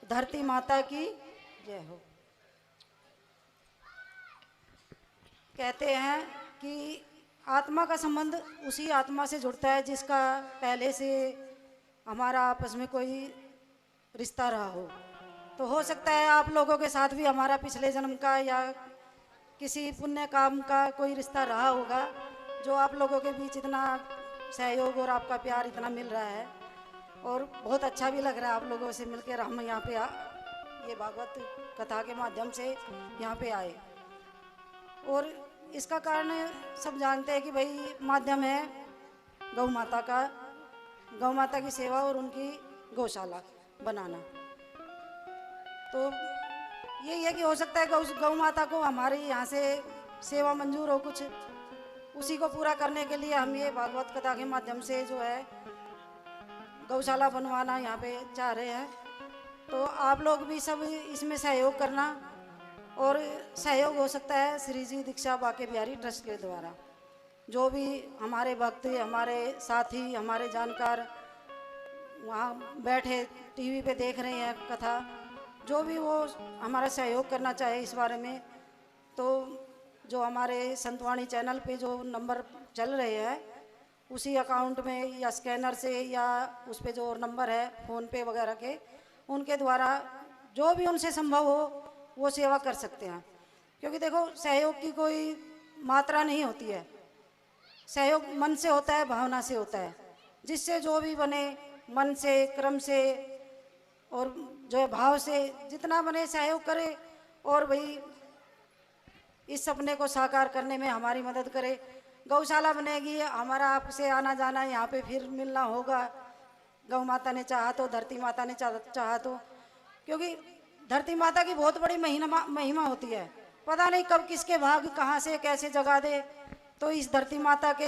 धरती माता की जय हो। कहते हैं कि आत्मा का संबंध उसी आत्मा से जुड़ता है जिसका पहले से हमारा आपस में कोई रिश्ता रहा हो। तो हो सकता है आप लोगों के साथ भी हमारा पिछले जन्म का या किसी पुण्य काम का कोई रिश्ता रहा होगा, जो आप लोगों के बीच इतना सहयोग और आपका प्यार इतना मिल रहा है। और बहुत अच्छा भी लग रहा है आप लोगों से मिलकर। हम यहाँ पे ये भागवत कथा के माध्यम से यहाँ पे आए, और इसका कारण सब जानते हैं कि भाई माध्यम है गौ माता का, गौ माता की सेवा और उनकी गौशाला बनाना। तो यही है कि हो सकता है गौ माता को हमारे यहाँ से सेवा मंजूर हो कुछ, उसी को पूरा करने के लिए हम ये भागवत कथा के माध्यम से जो है गौशाला बनवाना यहाँ पे चाह रहे हैं। तो आप लोग भी सब इसमें सहयोग करना, और सहयोग हो सकता है श्री जी दीक्षा बाके बिहारी ट्रस्ट के द्वारा। जो भी हमारे भक्त, हमारे साथी, हमारे जानकार वहाँ बैठे टीवी पे देख रहे हैं कथा, जो भी वो हमारा सहयोग करना चाहे इस बारे में, तो जो हमारे संतवाणी चैनल पे जो नंबर चल रहे हैं उसी अकाउंट में या स्कैनर से या उस पे जो नंबर है फ़ोन पे वगैरह के, उनके द्वारा जो भी उनसे संभव हो वो सेवा कर सकते हैं। क्योंकि देखो सहयोग की कोई मात्रा नहीं होती है, सहयोग मन से होता है, भावना से होता है। जिससे जो भी बने मन से, क्रम से, और जो है भाव से जितना बने सहयोग करे और भाई इस सपने को साकार करने में हमारी मदद करे। गौशाला बनेगी, हमारा आपसे आना जाना यहाँ पे फिर मिलना होगा। गौ माता ने चाहा तो, धरती माता ने चाहा तो, क्योंकि धरती माता की बहुत बड़ी महिमा होती है। पता नहीं कब किसके भाग कहाँ से कैसे जगा दे। तो इस धरती माता के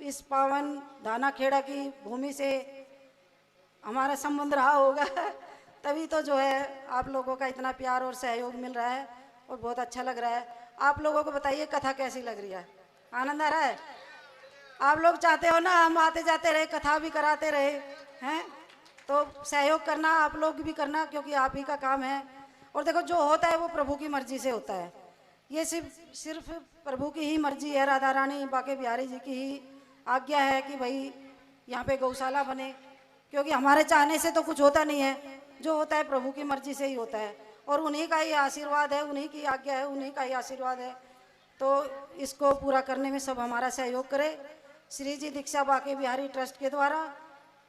इस पावन धाना खेड़ा की भूमि से हमारा संबंध रहा होगा तभी तो जो है आप लोगों का इतना प्यार और सहयोग मिल रहा है और बहुत अच्छा लग रहा है। आप लोगों को बताइए कथा कैसी लग रही है? आनंद आ रहा है? आप लोग चाहते हो ना हम आते जाते रहे, कथा भी कराते रहे हैं, तो सहयोग करना आप लोग भी करना, क्योंकि आप ही का काम है। और देखो जो होता है वो प्रभु की मर्जी से होता है। ये सिर्फ प्रभु की ही मर्जी है, राधा रानी बाके बिहारी जी की ही आज्ञा है कि भाई यहाँ पे गौशाला बने, क्योंकि हमारे चाहने से तो कुछ होता नहीं है, जो होता है प्रभु की मर्जी से ही होता है और उन्हीं का ही आशीर्वाद है, उन्हीं की आज्ञा है, उन्हीं का ही आशीर्वाद है। तो इसको पूरा करने में सब हमारा सहयोग करे। श्री जी दीक्षा बाके बिहारी ट्रस्ट के द्वारा,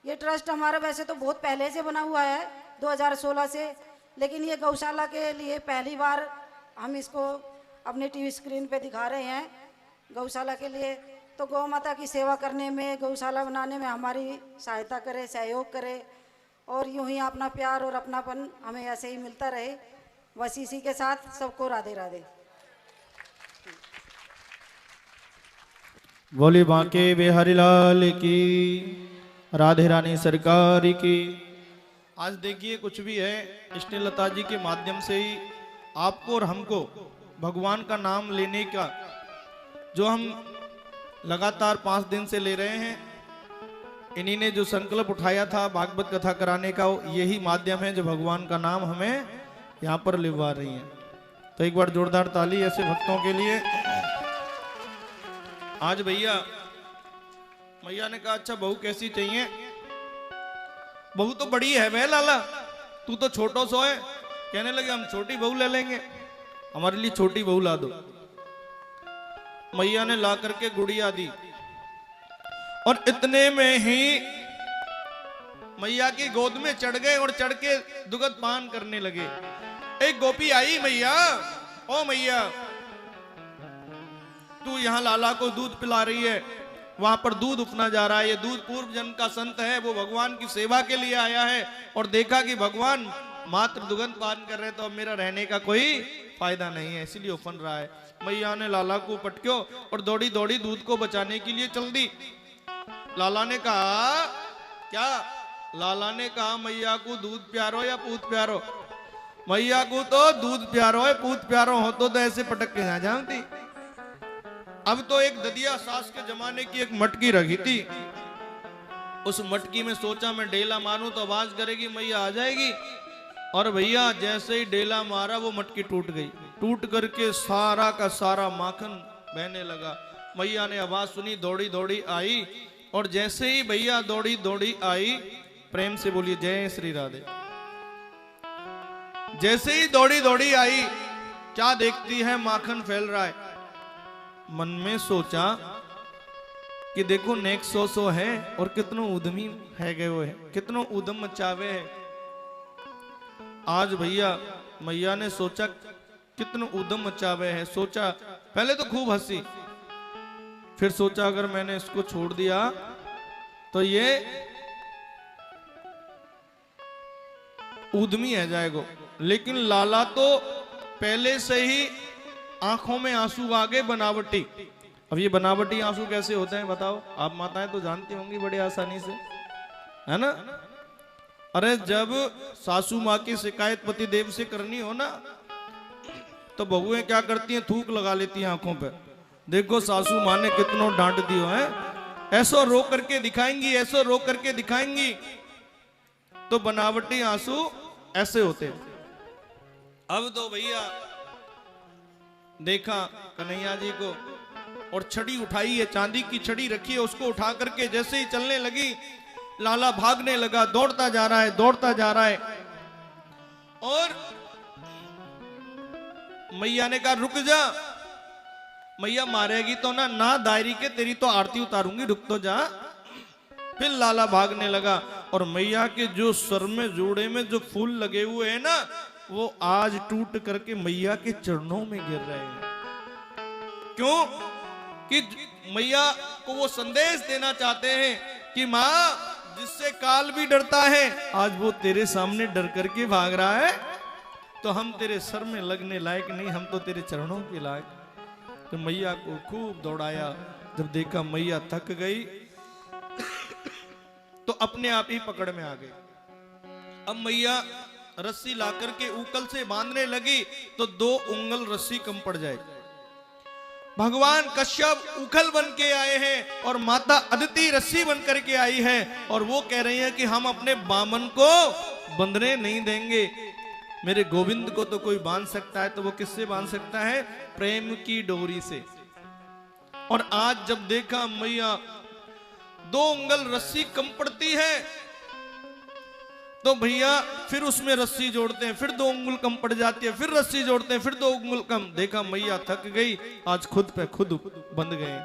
ये ट्रस्ट हमारा वैसे तो बहुत पहले से बना हुआ है 2016 से, लेकिन ये गौशाला के लिए पहली बार हम इसको अपने टीवी स्क्रीन पे दिखा रहे हैं गौशाला के लिए। तो गौ माता की सेवा करने में, गौशाला बनाने में हमारी सहायता करे, सहयोग करे और यूं ही अपना प्यार और अपनापन हमें ऐसे ही मिलता रहे। बस इसी के साथ सबको राधे राधे। बोली बांके बिहारी लाल की, राधे रानी सरकार की। आज देखिए कुछ भी है, स्नेहलता जी के माध्यम से ही आपको और हमको भगवान का नाम लेने का जो हम लगातार 5 दिन से ले रहे हैं, इन्हीं ने जो संकल्प उठाया था भागवत कथा कराने का, यही माध्यम है जो भगवान का नाम हमें यहाँ पर लिवा रही है। तो एक बार जोरदार ताली ऐसे भक्तों के लिए। आज भैया मैया ने कहा अच्छा बहू कैसी चाहिए? बहू तो बड़ी है बे लाला, तू तो छोटो सो है। कहने लगे हम छोटी बहू ले लेंगे, हमारे लिए छोटी बहू ला दो। मैया ने ला करके गुड़िया दी और इतने में ही मैया की गोद में चढ़ गए और चढ़ के दुगध पान करने लगे। एक गोपी आई, मैया ओ मैया तू यहाँ लाला को दूध पिला रही है, वहां पर दूध उपना जा रहा है, ये दूध पूर्व जन्म का संत है, वो भगवान की सेवा के लिए आया है और देखा कि भगवान मात्र दुगंध पान कर रहे, तो अब मेरा रहने का कोई फायदा नहीं है, इसीलिए उफन रहा है। मैया ने लाला को पटक्यो और दौड़ी दौड़ी दूध को बचाने के लिए चल दी। लाला ने कहा क्या? लाला ने कहा मैया को दूध प्यारो या पूत प्यारो? मैया को तो दूध प्यारो है, पूत प्यारो हो तो ऐसे पटक के ना जानती। अब तो एक ददिया सास के जमाने की एक मटकी रखी थी, उस मटकी में सोचा मैं डेला मारूं तो आवाज करेगी मैया आ जाएगी, और भैया जैसे ही डेला मारा वो मटकी टूट गई। टूट करके सारा का सारा माखन बहने लगा। मैया ने आवाज सुनी, दौड़ी दौड़ी आई और जैसे ही भैया दौड़ी दौड़ी आई, प्रेम से बोलिए जय श्री राधे। जैसे ही दौड़ी दौड़ी आई, क्या देखती है माखन फैल रहा है। मन में सोचा कि देखो नेक सो है और कितनो उद्यमी है गए वो है, कितनो उद्यम मचावे है। आज भैया मैया ने सोचा कितनो उद्यम मचावे है। सोचा पहले तो खूब हंसी, फिर सोचा अगर मैंने इसको छोड़ दिया तो ये उद्यमी है जाएगा। लेकिन लाला तो पहले से ही आंखों में आंसू आ गए, बनावटी। अब ये बनावटी आंसू कैसे होते हैं बताओ? आप माताएं तो जानती होंगी बड़े आसानी से, है ना? अरे जब सासू माँ की शिकायत पति देव से करनी हो ना, तो बहुएं क्या करती हैं? थूक लगा लेती हैं आंखों पे। देखो सासू माँ ने कितनों डांट दियो है, ऐसो रो करके दिखाएंगी, ऐसो रो करके दिखाएंगी। तो बनावटी आंसू ऐसे होते। अब तो भैया देखा कन्हैया जी को और छड़ी उठाई है, चांदी की छड़ी रखी है, उसको उठा करके जैसे ही चलने लगी, लाला भागने लगा, दौड़ता जा रहा है, दौड़ता जा रहा है। और मैया ने कहा रुक जा, मैया मारेगी तो ना दायरी के तेरी तो आरती उतारूंगी, रुक तो जा। फिर लाला भागने लगा और मैया के जो सर में जोड़े में जो फूल लगे हुए हैं ना, वो आज टूट करके मैया के चरणों में गिर रहे हैं। क्यों? कि मैया को वो संदेश देना चाहते हैं कि माँ, जिससे काल भी डरता है, आज वो तेरे सामने डर करके भाग रहा है, तो हम तेरे सर में लगने लायक नहीं, हम तो तेरे चरणों के लायक। तो मैया को खूब दौड़ाया। जब देखा मैया थक गई तो अपने आप ही पकड़ में आ गई। अब मैया रस्सी ला करके उकल से बांधने लगी तो 2 उंगल रस्सी कम पड़ जाएगी। भगवान कश्यप उखल बन के आए हैं और माता अदिति रस्सी बन करके आई है, और वो कह रही है कि हम अपने बामन को बंधने नहीं देंगे। मेरे गोविंद को तो कोई बांध सकता है, तो वो किससे बांध सकता है? प्रेम की डोरी से। और आज जब देखा मैया 2 उंगल रस्सी कम पड़ती है, तो भैया फिर उसमें रस्सी जोड़ते हैं, फिर 2 उंगल कम पड़ जाती है, फिर रस्सी जोड़ते हैं, फिर 2 उंगल कम। देखा मैया थक गई, आज खुद पे खुद बंध गए।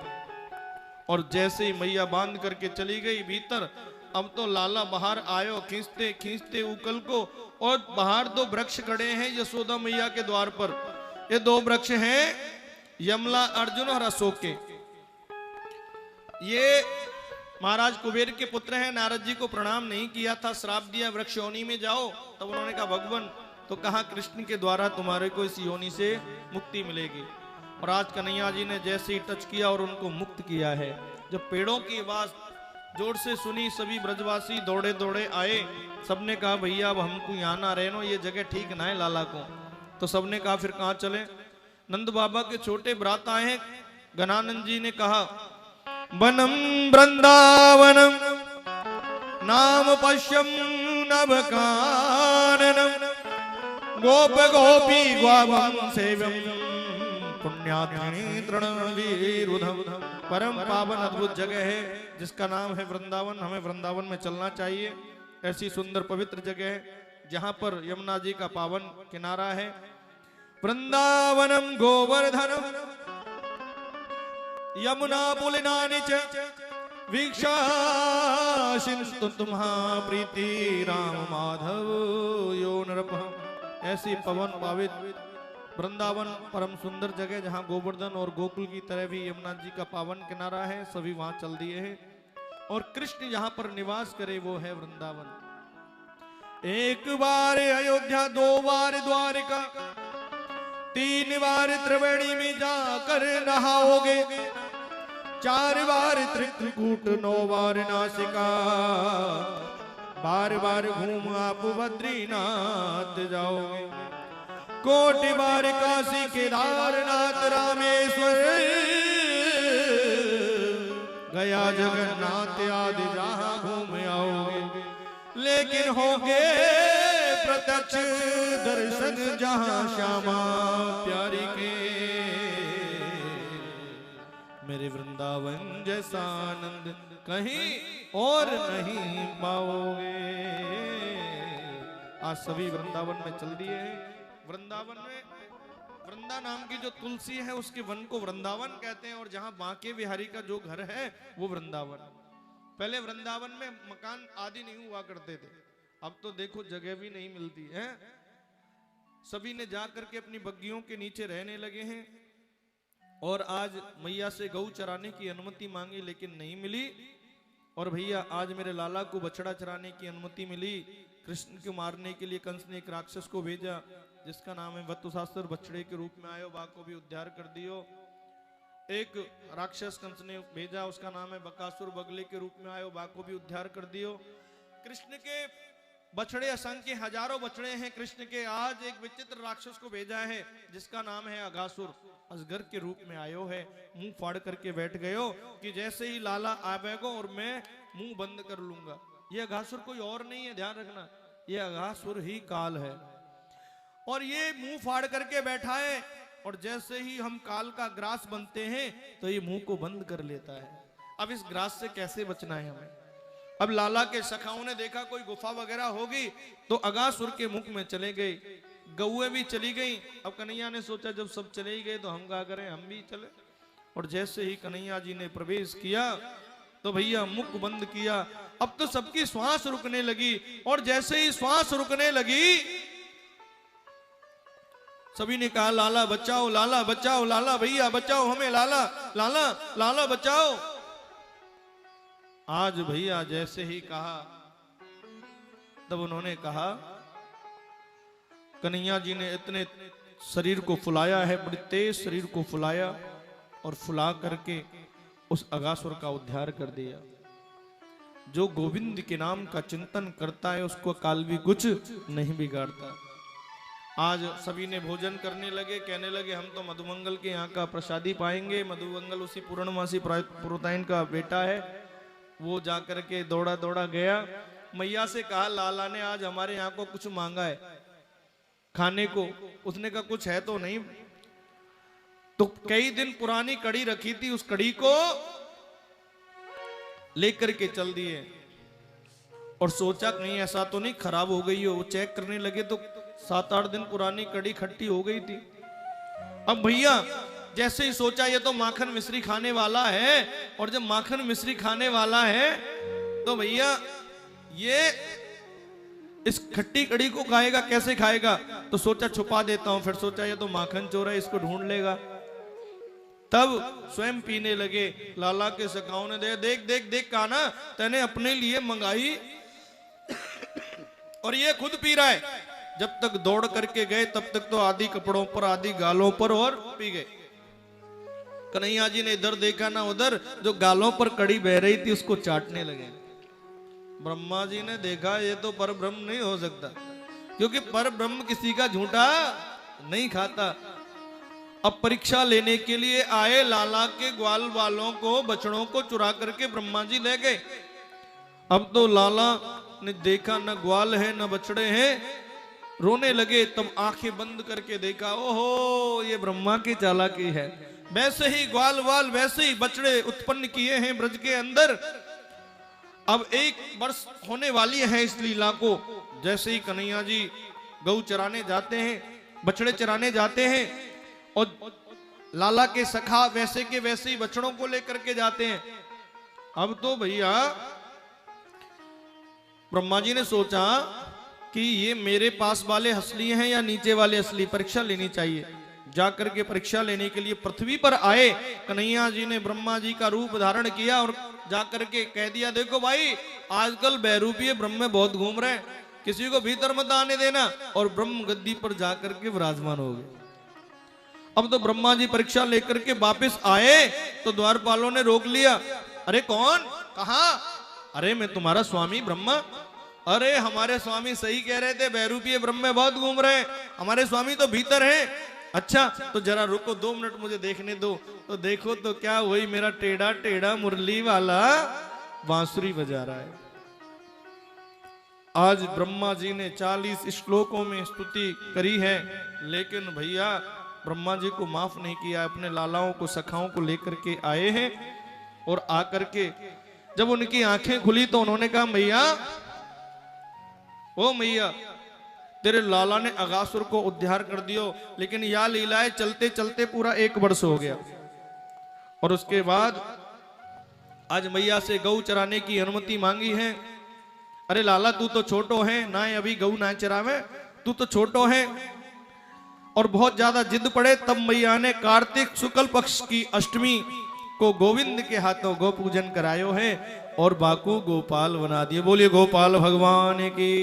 और जैसे ही मैया बांध करके चली गई भीतर, अब तो लाला बाहर आयो खींचते खींचते उकल को, और बाहर 2 वृक्ष खड़े हैं यशोदा मैया के द्वार पर। ये 2 वृक्ष हैं यमला अर्जुन और अशोक के। ये महाराज कुबेर के पुत्र हैं। नारद जी को प्रणाम नहीं किया था, श्राप दिया वृक्ष योनि में जाओ। तब उन्होंने कहा भगवान, तो कहा कृष्ण के द्वारा तुम्हारे को इस योनि से मुक्ति मिलेगी। और आज कन्हैया जी ने जैसे ही टच किया और उनको मुक्त किया है। जब पेड़ों की आवाज जोर से सुनी, सभी ब्रजवासी दौड़े दौड़े आए। सबने कहा भैया अब हमको यहाँ ना रहना, ये जगह ठीक ना है लाला को। तो सबने कहा फिर कहाँ चले? नंद बाबा के छोटे भ्राता आए हैं, गणानंद जी ने कहा वनम वृंदावनम नाम पश्यम नवकाननम गोप गोपी ग्वावं सेव्यम पुण्यात्मनि तृणवीरुधम। परम पावन अद्भुत जगह है जिसका नाम है वृंदावन। हमें वृंदावन में चलना चाहिए। ऐसी सुंदर पवित्र जगह है जहां पर यमुना जी का पावन किनारा है। वृंदावनम गोवर्धनम यमुना पुलिनानि च वीक्षासिन्तु तुम्हा प्रीति राम माधव यो नरपः। ऐसी पवन पावित वृंदावन परम सुंदर जगह जहां गोवर्धन और गोकुल की तरह भी यमुना जी का पावन किनारा है, सभी वहां चल दिए हैं। और कृष्ण जहां पर निवास करे वो है वृंदावन। 1 बार अयोध्या, 2 बार द्वारिका, 3 बार त्रिवेणी में जाकर नहाओगे, 4 बार त्रिकूट, 9 बार नासिका, बार बार घूम आप बद्रीनाथ जाओगे, कोटि बार काशी केदारनाथ रामेश्वर, गया जगन्नाथ आदि जहां घूम आओगे। लेकिन होंगे प्रत्यक्ष दर्शन जहां श्यामा प्यारी के, मेरे वृंदावन जैसा आनंद कहीं और नहीं पाओगे। आज सभी वृंदावन में चल दिए हैं। वृंदावन में वृंदा नाम की जो तुलसी है उसके वन को वृंदावन कहते हैं, और जहां बांके बिहारी का जो घर है वो वृंदावन। पहले वृंदावन में मकान आदि नहीं हुआ करते थे, अब तो देखो जगह भी नहीं मिलती है। सभी ने जाकर के अपनी बग्गियों के नीचे रहने लगे हैं। और आज मैया से गऊ चराने की अनुमति मांगी लेकिन नहीं मिली। और भैया आज मेरे लाला को बछड़ा चराने की अनुमति मिली। कृष्ण को मारने के लिए कंस ने एक राक्षस को भेजा जिसका नाम है वत्सासुर, बछड़े के रूप में आयो, बा को भी उद्धार कर दियो। एक राक्षस कंस ने भेजा, उसका नाम है बकासुर, बगले के रूप में आयो, बा को भी उद्धार कर दियो। कृष्ण के बछड़े असंख्य हजारों बछड़े हैं कृष्ण के। आज एक विचित्र राक्षस को भेजा है जिसका नाम है अघासुर, अजगर के रूप में आयो है। मुंह फाड़ करके बैठ गयो कि जैसे ही लाला आवेगो और मैं मुंह बंद कर लूंगा। ये अघासुर कोई और नहीं है, ध्यान रखना, ये अघासुर ही काल है। और ये मुंह फाड़ करके बैठा है, और जैसे ही हम काल का ग्रास बनते हैं तो ये मुंह को बंद कर लेता है। अब इस ग्रास से कैसे बचना है हमें? अब लाला के सखाओं ने देखा कोई गुफा वगैरह होगी तो अघासुर के मुख में चले गए, गौएं भी चली गई। अब कन्हैया ने सोचा जब सब चले ही गए तो हम क्या करें, हम भी चले। और जैसे ही कन्हैया जी ने प्रवेश किया तो भैया मुख बंद किया अब तो सबकी श्वास रुकने लगी, और जैसे ही श्वास रुकने लगी सभी ने कहा लाला बचाओ, लाला बचाओ, लाला भैया बचाओ हमें, लाला लाला लाला बचाओ। आज भैया जैसे ही कहा तब उन्होंने कहा, कन्हैया जी ने इतने शरीर को फुलाया है, बड़ी तेज शरीर को फुलाया और फुला करके उस अगासुर का उद्धार कर दिया। जो गोविंद के नाम का चिंतन करता है उसको काल भी कुछ नहीं बिगाड़ता। आज सभी ने भोजन करने लगे, कहने लगे हम तो मधुमंगल के यहाँ का प्रसादी पाएंगे। मधुमंगल उसी पूर्णमासी पुरोताइन का बेटा है। वो जाकर के दौड़ा दौड़ा गया, मैया से कहा लाला ने आज हमारे यहाँ को कुछ मांगा है खाने को। उसने कहा कुछ है तो नहीं। तो कई दिन पुरानी कड़ी रखी थी, उस कड़ी को लेकर के चल दिए और सोचा कहीं ऐसा तो नहीं खराब हो गई हो। वो चेक करने लगे तो 7-8 दिन पुरानी कड़ी खट्टी हो गई थी। अब भैया जैसे ही सोचा ये तो माखन मिश्री खाने वाला है, और जब माखन मिश्री खाने वाला है तो भैया ये इस खट्टी कड़ी को खाएगा, कैसे खाएगा? तो सोचा छुपा देता हूं। फिर सोचा ये तो माखन चोर है, इसको ढूंढ लेगा। तब स्वयं पीने लगे। लाला के सखाओं ने देख देख देख कहा ना, तैने अपने लिए मंगाई और ये खुद पी रहा है। जब तक दौड़ करके गए तब तक तो आधी कपड़ों पर, आधी गालों पर, और पी गए। कन्हैया जी ने इधर देखा ना उधर, जो गालों पर कड़ी बह रही थी उसको चाटने लगे। ब्रह्मा जी ने देखा ये तो पर ब्रह्म नहीं हो सकता, क्योंकि पर ब्रह्म किसी का झूठा नहीं खाता। अब परीक्षा लेने के लिए आए, लाला के ग्वाल वालों को, बछड़ों को चुरा करके ब्रह्मा जी ले गए। अब तो लाला ने देखा न ग्वाल है न बछड़े हैं, रोने लगे। तब आंखें बंद करके देखा, ओहो ये ब्रह्मा की चालाकी है। वैसे ही ग्वाल वाल, वैसे ही बछड़े उत्पन्न किए हैं ब्रज के अंदर। अब 1 वर्ष होने वाली है इस लीला को। जैसे ही कन्हैया जी गौ चराने जाते हैं, बछड़े चराने जाते हैं, और लाला के सखा वैसे के वैसे ही बछड़ों को लेकर के जाते हैं। अब तो भैया ब्रह्मा जी ने सोचा कि ये मेरे पास वाले असली हैं या नीचे वाले असली, परीक्षा लेनी चाहिए। जाकर के परीक्षा लेने के लिए पृथ्वी पर आए। कन्हैया जी ने ब्रह्मा जी का रूप धारण किया और जाकर के कह दिया, देखो भाई आजकल बहरूपीय ब्रह्म में बहुत घूम रहे हैं, किसी को भीतर मत आने देना। और ब्रह्म गद्दी पर जाकर के विराजमान हो गए। अब तो ब्रह्मा जी परीक्षा लेकर के वापस आए तो द्वारपालों ने रोक लिया। अरे कौन? कहा? अरे मैं तुम्हारा स्वामी ब्रह्मा। अरे हमारे स्वामी सही कह रहे थे, बहरूपीय ब्रह्म में बहुत घूम रहे हैं, हमारे स्वामी तो भीतर हैं। अच्छा तो जरा रुको, 2 मिनट मुझे देखने दो। तो देखो तो क्या, वही मेरा टेढ़ा टेढ़ा मुरली वाला बांसुरी बजा रहा है। आज ब्रह्मा जी ने 40 श्लोकों में स्तुति करी है, लेकिन भैया ब्रह्मा जी को माफ नहीं किया। अपने लालाओं को, सखाओं को लेकर के आए हैं, और आकर के जब उनकी आंखें खुली तो उन्होंने कहा, मैया ओ मैया, तेरे लाला ने अगासुर को उद्धार कर दियो, लेकिन यह लीलाएं चलते चलते पूरा 1 वर्ष हो गया। और उसके बाद आज मैया से गौ चराने की अनुमति मांगी है। अरे लाला तू तो छोटो है ना, अभी गौ ना चरावे, तू तो छोटो है। और बहुत ज्यादा जिद पड़े तब मैया ने कार्तिक शुक्ल पक्ष की अष्टमी को गोविंद के हाथों गौ पूजन करायो है और बाकू गोपाल बना दिए। बोलिए गोपाल भगवान की।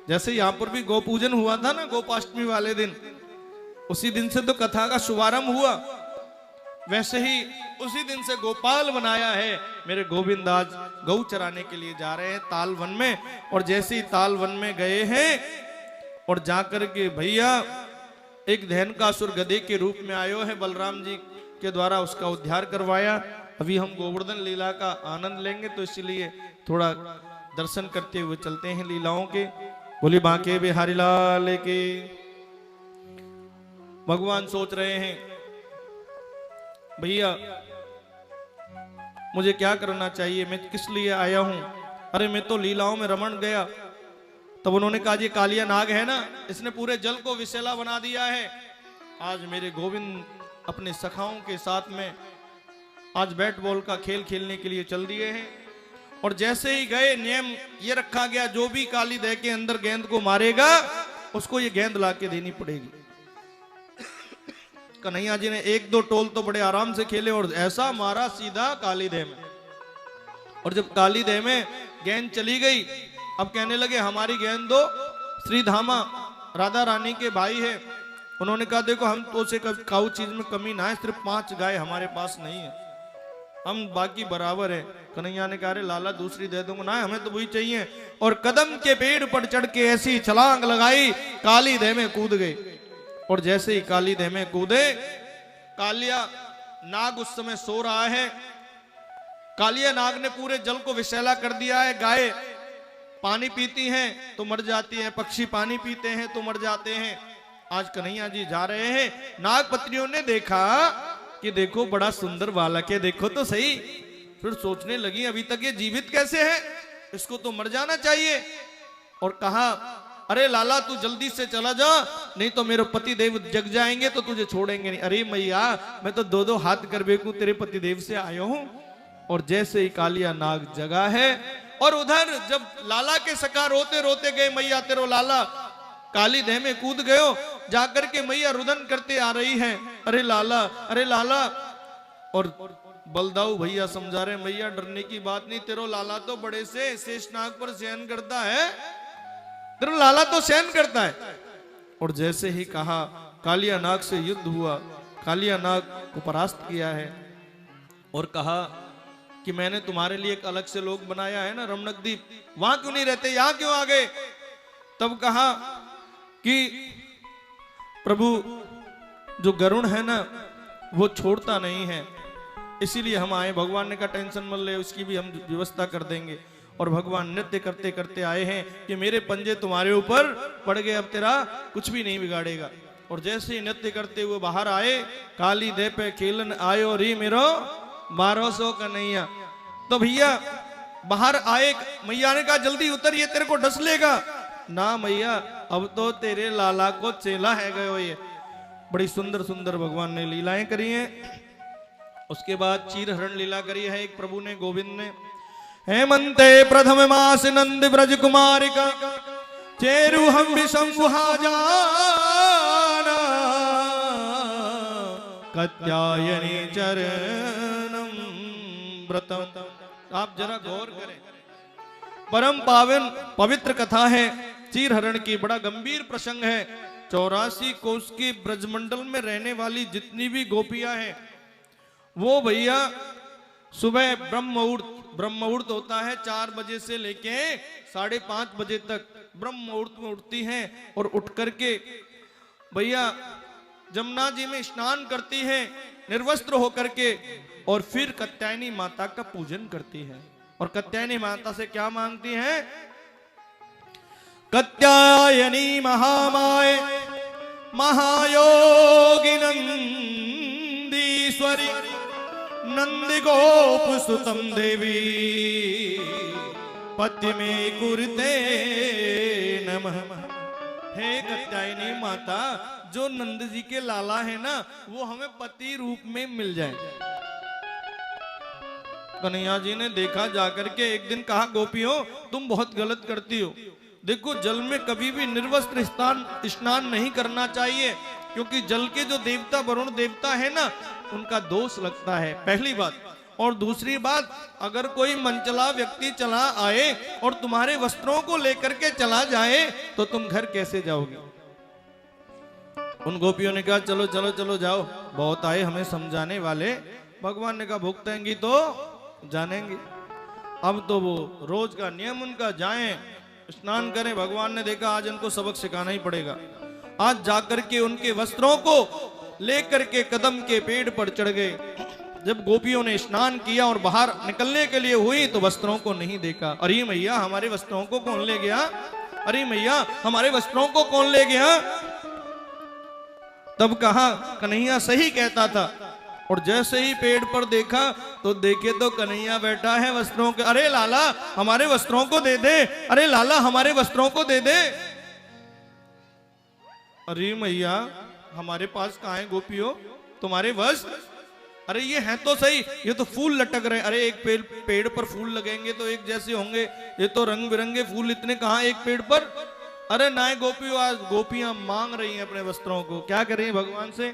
जैसे यहाँ पर भी गौ पूजन हुआ था ना गोपाष्टमी वाले दिन, उसी दिन से तो कथा का शुभारंभ हुआ, वैसे ही उसी दिन से गोपाल बनाया है। मेरे गोविंद आज गौ चराने के लिए जा रहे हैं ताल वन में। और जैसे ही ताल वन में गए हैं और जाकर के भैया एक धैनकासुर गधे के रूप में आयो है, बलराम जी के द्वारा उसका उद्धार करवाया। अभी हम गोवर्धन लीला का आनंद लेंगे, तो इसलिए थोड़ा दर्शन करते हुए चलते हैं लीलाओं के। बोली बांके बिहारी लाल के। भगवान सोच रहे हैं, भैया मुझे क्या करना चाहिए, मैं किस लिए आया हूं? अरे मैं तो लीलाओं में रमण गया। तब उन्होंने कहा, ये कालिया नाग है ना, इसने पूरे जल को विषैला बना दिया है। आज मेरे गोविंद अपने सखाओं के साथ में आज बैट बॉल का खेल खेलने के लिए चल दिए हैं। और जैसे ही गए, नियम ये रखा गया जो भी काली दह के अंदर गेंद को मारेगा उसको ये गेंद लाके देनी पड़ेगी। कन्हैया जी ने एक दो टोल तो बड़े आराम से खेले और ऐसा मारा सीधा काली दह में। और जब काली दह में गेंद चली गई, अब कहने लगे हमारी गेंद दो। श्रीधामा राधा रानी के भाई है, उन्होंने कहा देखो हम तो से काऊ चीज में कमी ना है, सिर्फ 5 गाय हमारे पास नहीं है, हम बाकी बराबर है। कन्हैया ने कहा अरे लाला दूसरी दे दूंगा, ना हमें तो वही चाहिए। और कदम के पेड़ पर चढ़ के ऐसी छलांग लगाई, काली दह में कूद गए। और जैसे ही काली दह में कूदे, कालिया नाग उस समय सो रहा है। कालिया नाग ने पूरे जल को विषैला कर दिया है। गाय पानी पीती हैं तो मर जाती हैं, पक्षी पानी पीते हैं तो मर जाते हैं। आज कन्हैया जी जा रहे हैं, नाग पत्नियों ने देखा कि देखो बड़ा सुंदर बालक है, देखो तो सही। फिर सोचने लगी अभी तक ये जीवित कैसे है, इसको तो मर जाना चाहिए। और कहा अरे लाला तू जल्दी से चला जा, नहीं तो मेरे पति देव जग जाएंगे तो तुझे छोड़ेंगे नहीं। अरे मैया मैं तो 2-2 हाथ कर बेकू तेरे पति देव से आयो हूं। और जैसे ही कालिया नाग जगा है, और उधर जब लाला के सका रोते रोते गए, मैया तेरो लाला काली दह में कूद गयो, जाकर के मैया रुदन करते आ रही है, अरे लाला अरे लाला। और बलदाऊ भैया समझा रहे मैया डरने की बात नहीं, तेरो लाला तो बड़े से शेषनाग पर शयन करता है, तेरो लाला तो शयन करता है। और जैसे ही कहा कालिया नाग से युद्ध हुआ, कालिया नाग को परास्त किया है। और कहा कि मैंने तुम्हारे लिए एक अलग से लोक बनाया है ना रमणक द्वीप, वहां क्यों नहीं रहते, यहां क्यों आ गए। तब कहा कि प्रभु जो गरुण है ना वो छोड़ता नहीं है, इसीलिए हम आए। भगवान ने कहा टेंशन मत ले, उसकी भी हम व्यवस्था कर देंगे। और भगवान नृत्य करते करते आए हैं कि मेरे पंजे तुम्हारे ऊपर पड़ गए, अब तेरा कुछ भी नहीं बिगाड़ेगा। और जैसे ही नृत्य करते हुए बाहर आए, काली दह पे खेलन आयो री मेरो 1200 कन्हैया। तो भैया बाहर आए, मैया ने कहा जल्दी उतर, ये तेरे को डस लेगा। ना मैया अब तो तेरे लाला को चेला है गयो। ये बड़ी सुंदर सुंदर भगवान ने लीलाएं करी हैं। उसके बाद चीर हरण लीला करी है एक प्रभु ने, गोविंद ने। हेमंते प्रथम मास नंद ब्रज कुमारी का चेरु हम भी संगुहा जाना, कत्यायनी चरणम व्रतम। आप जरा गौर करें, परम पावन पवित्र कथा है चीर हरण की, बड़ा गंभीर प्रसंग है। 84 कोस के ब्रजमंडल में रहने वाली जितनी भी गोपियां हैं वो भैया सुबह ब्रह्म मुहूर्त होता है 4 बजे से लेके 5:30 बजे तक ब्रह्म मुहूर्त में उठती हैं। और उठ करके भैया जमुना जी में स्नान करती हैं निर्वस्त्र होकर के, और फिर कात्यायनी माता का पूजन करती है। और कात्यायनी माता से क्या मांगती हैं, कात्यायनी महामाय महायोगी नंदीश्वरी नंदी गोप सुतम देवी पति में कुरते नमः। हे कात्यायनी माता, जो नंद जी के लाला है ना वो हमें पति रूप में मिल जाए। कन्हैया जी ने देखा जाकर के, एक दिन कहा गोपियों तुम बहुत गलत करती हो, देखो जल में कभी भी निर्वस्त्र स्नान नहीं करना चाहिए, क्योंकि जल के जो देवता वरुण देवता है ना उनका दोष लगता है, पहली बात। और दूसरी बात, अगर कोई मनचला व्यक्ति चला आए और तुम्हारे वस्त्रों को लेकर के चला जाए तो तुम घर कैसे जाओगे। उन गोपियों ने कहा चलो चलो चलो जाओ, बहुत आए हमें समझाने वाले। भगवान ने कहा भुगतेंगी तो जानेंगे। अब तो वो रोज का नियम उनका, जाएं स्नान करें। भगवान ने देखा आज इनको सबक सिखाना ही पड़ेगा। आज जाकर के उनके वस्त्रों को लेकर के कदम के पेड़ पर चढ़ गए। जब गोपियों ने स्नान किया और बाहर निकलने के लिए हुई तो वस्त्रों को नहीं देखा। अरे मैया हमारे वस्त्रों को कौन ले गया, अरे मैया हमारे वस्त्रों को कौन ले गया। तब कहा कन्हैया सही कहता था। और जैसे ही पेड़ पर देखा तो देखे तो कन्हैया बैठा है वस्त्रों के, अरे लाला हमारे वस्त्रों को दे दे, अरे लाला हमारे वस्त्रों को दे दे। अरे मैया हमारे पास कहाँ है गोपियों तुम्हारे वस्त्र, अरे ये है तो सही, ये तो फूल लटक रहे हैं। अरे एक पेड़ पर फूल लगेंगे तो एक जैसे होंगे, ये तो रंग बिरंगे फूल इतने कहाँ एक पेड़ पर। अरे नाय गोपियों, आज गोपियां मांग रही हैं अपने वस्त्रों को, क्या कर रही हैं भगवान से।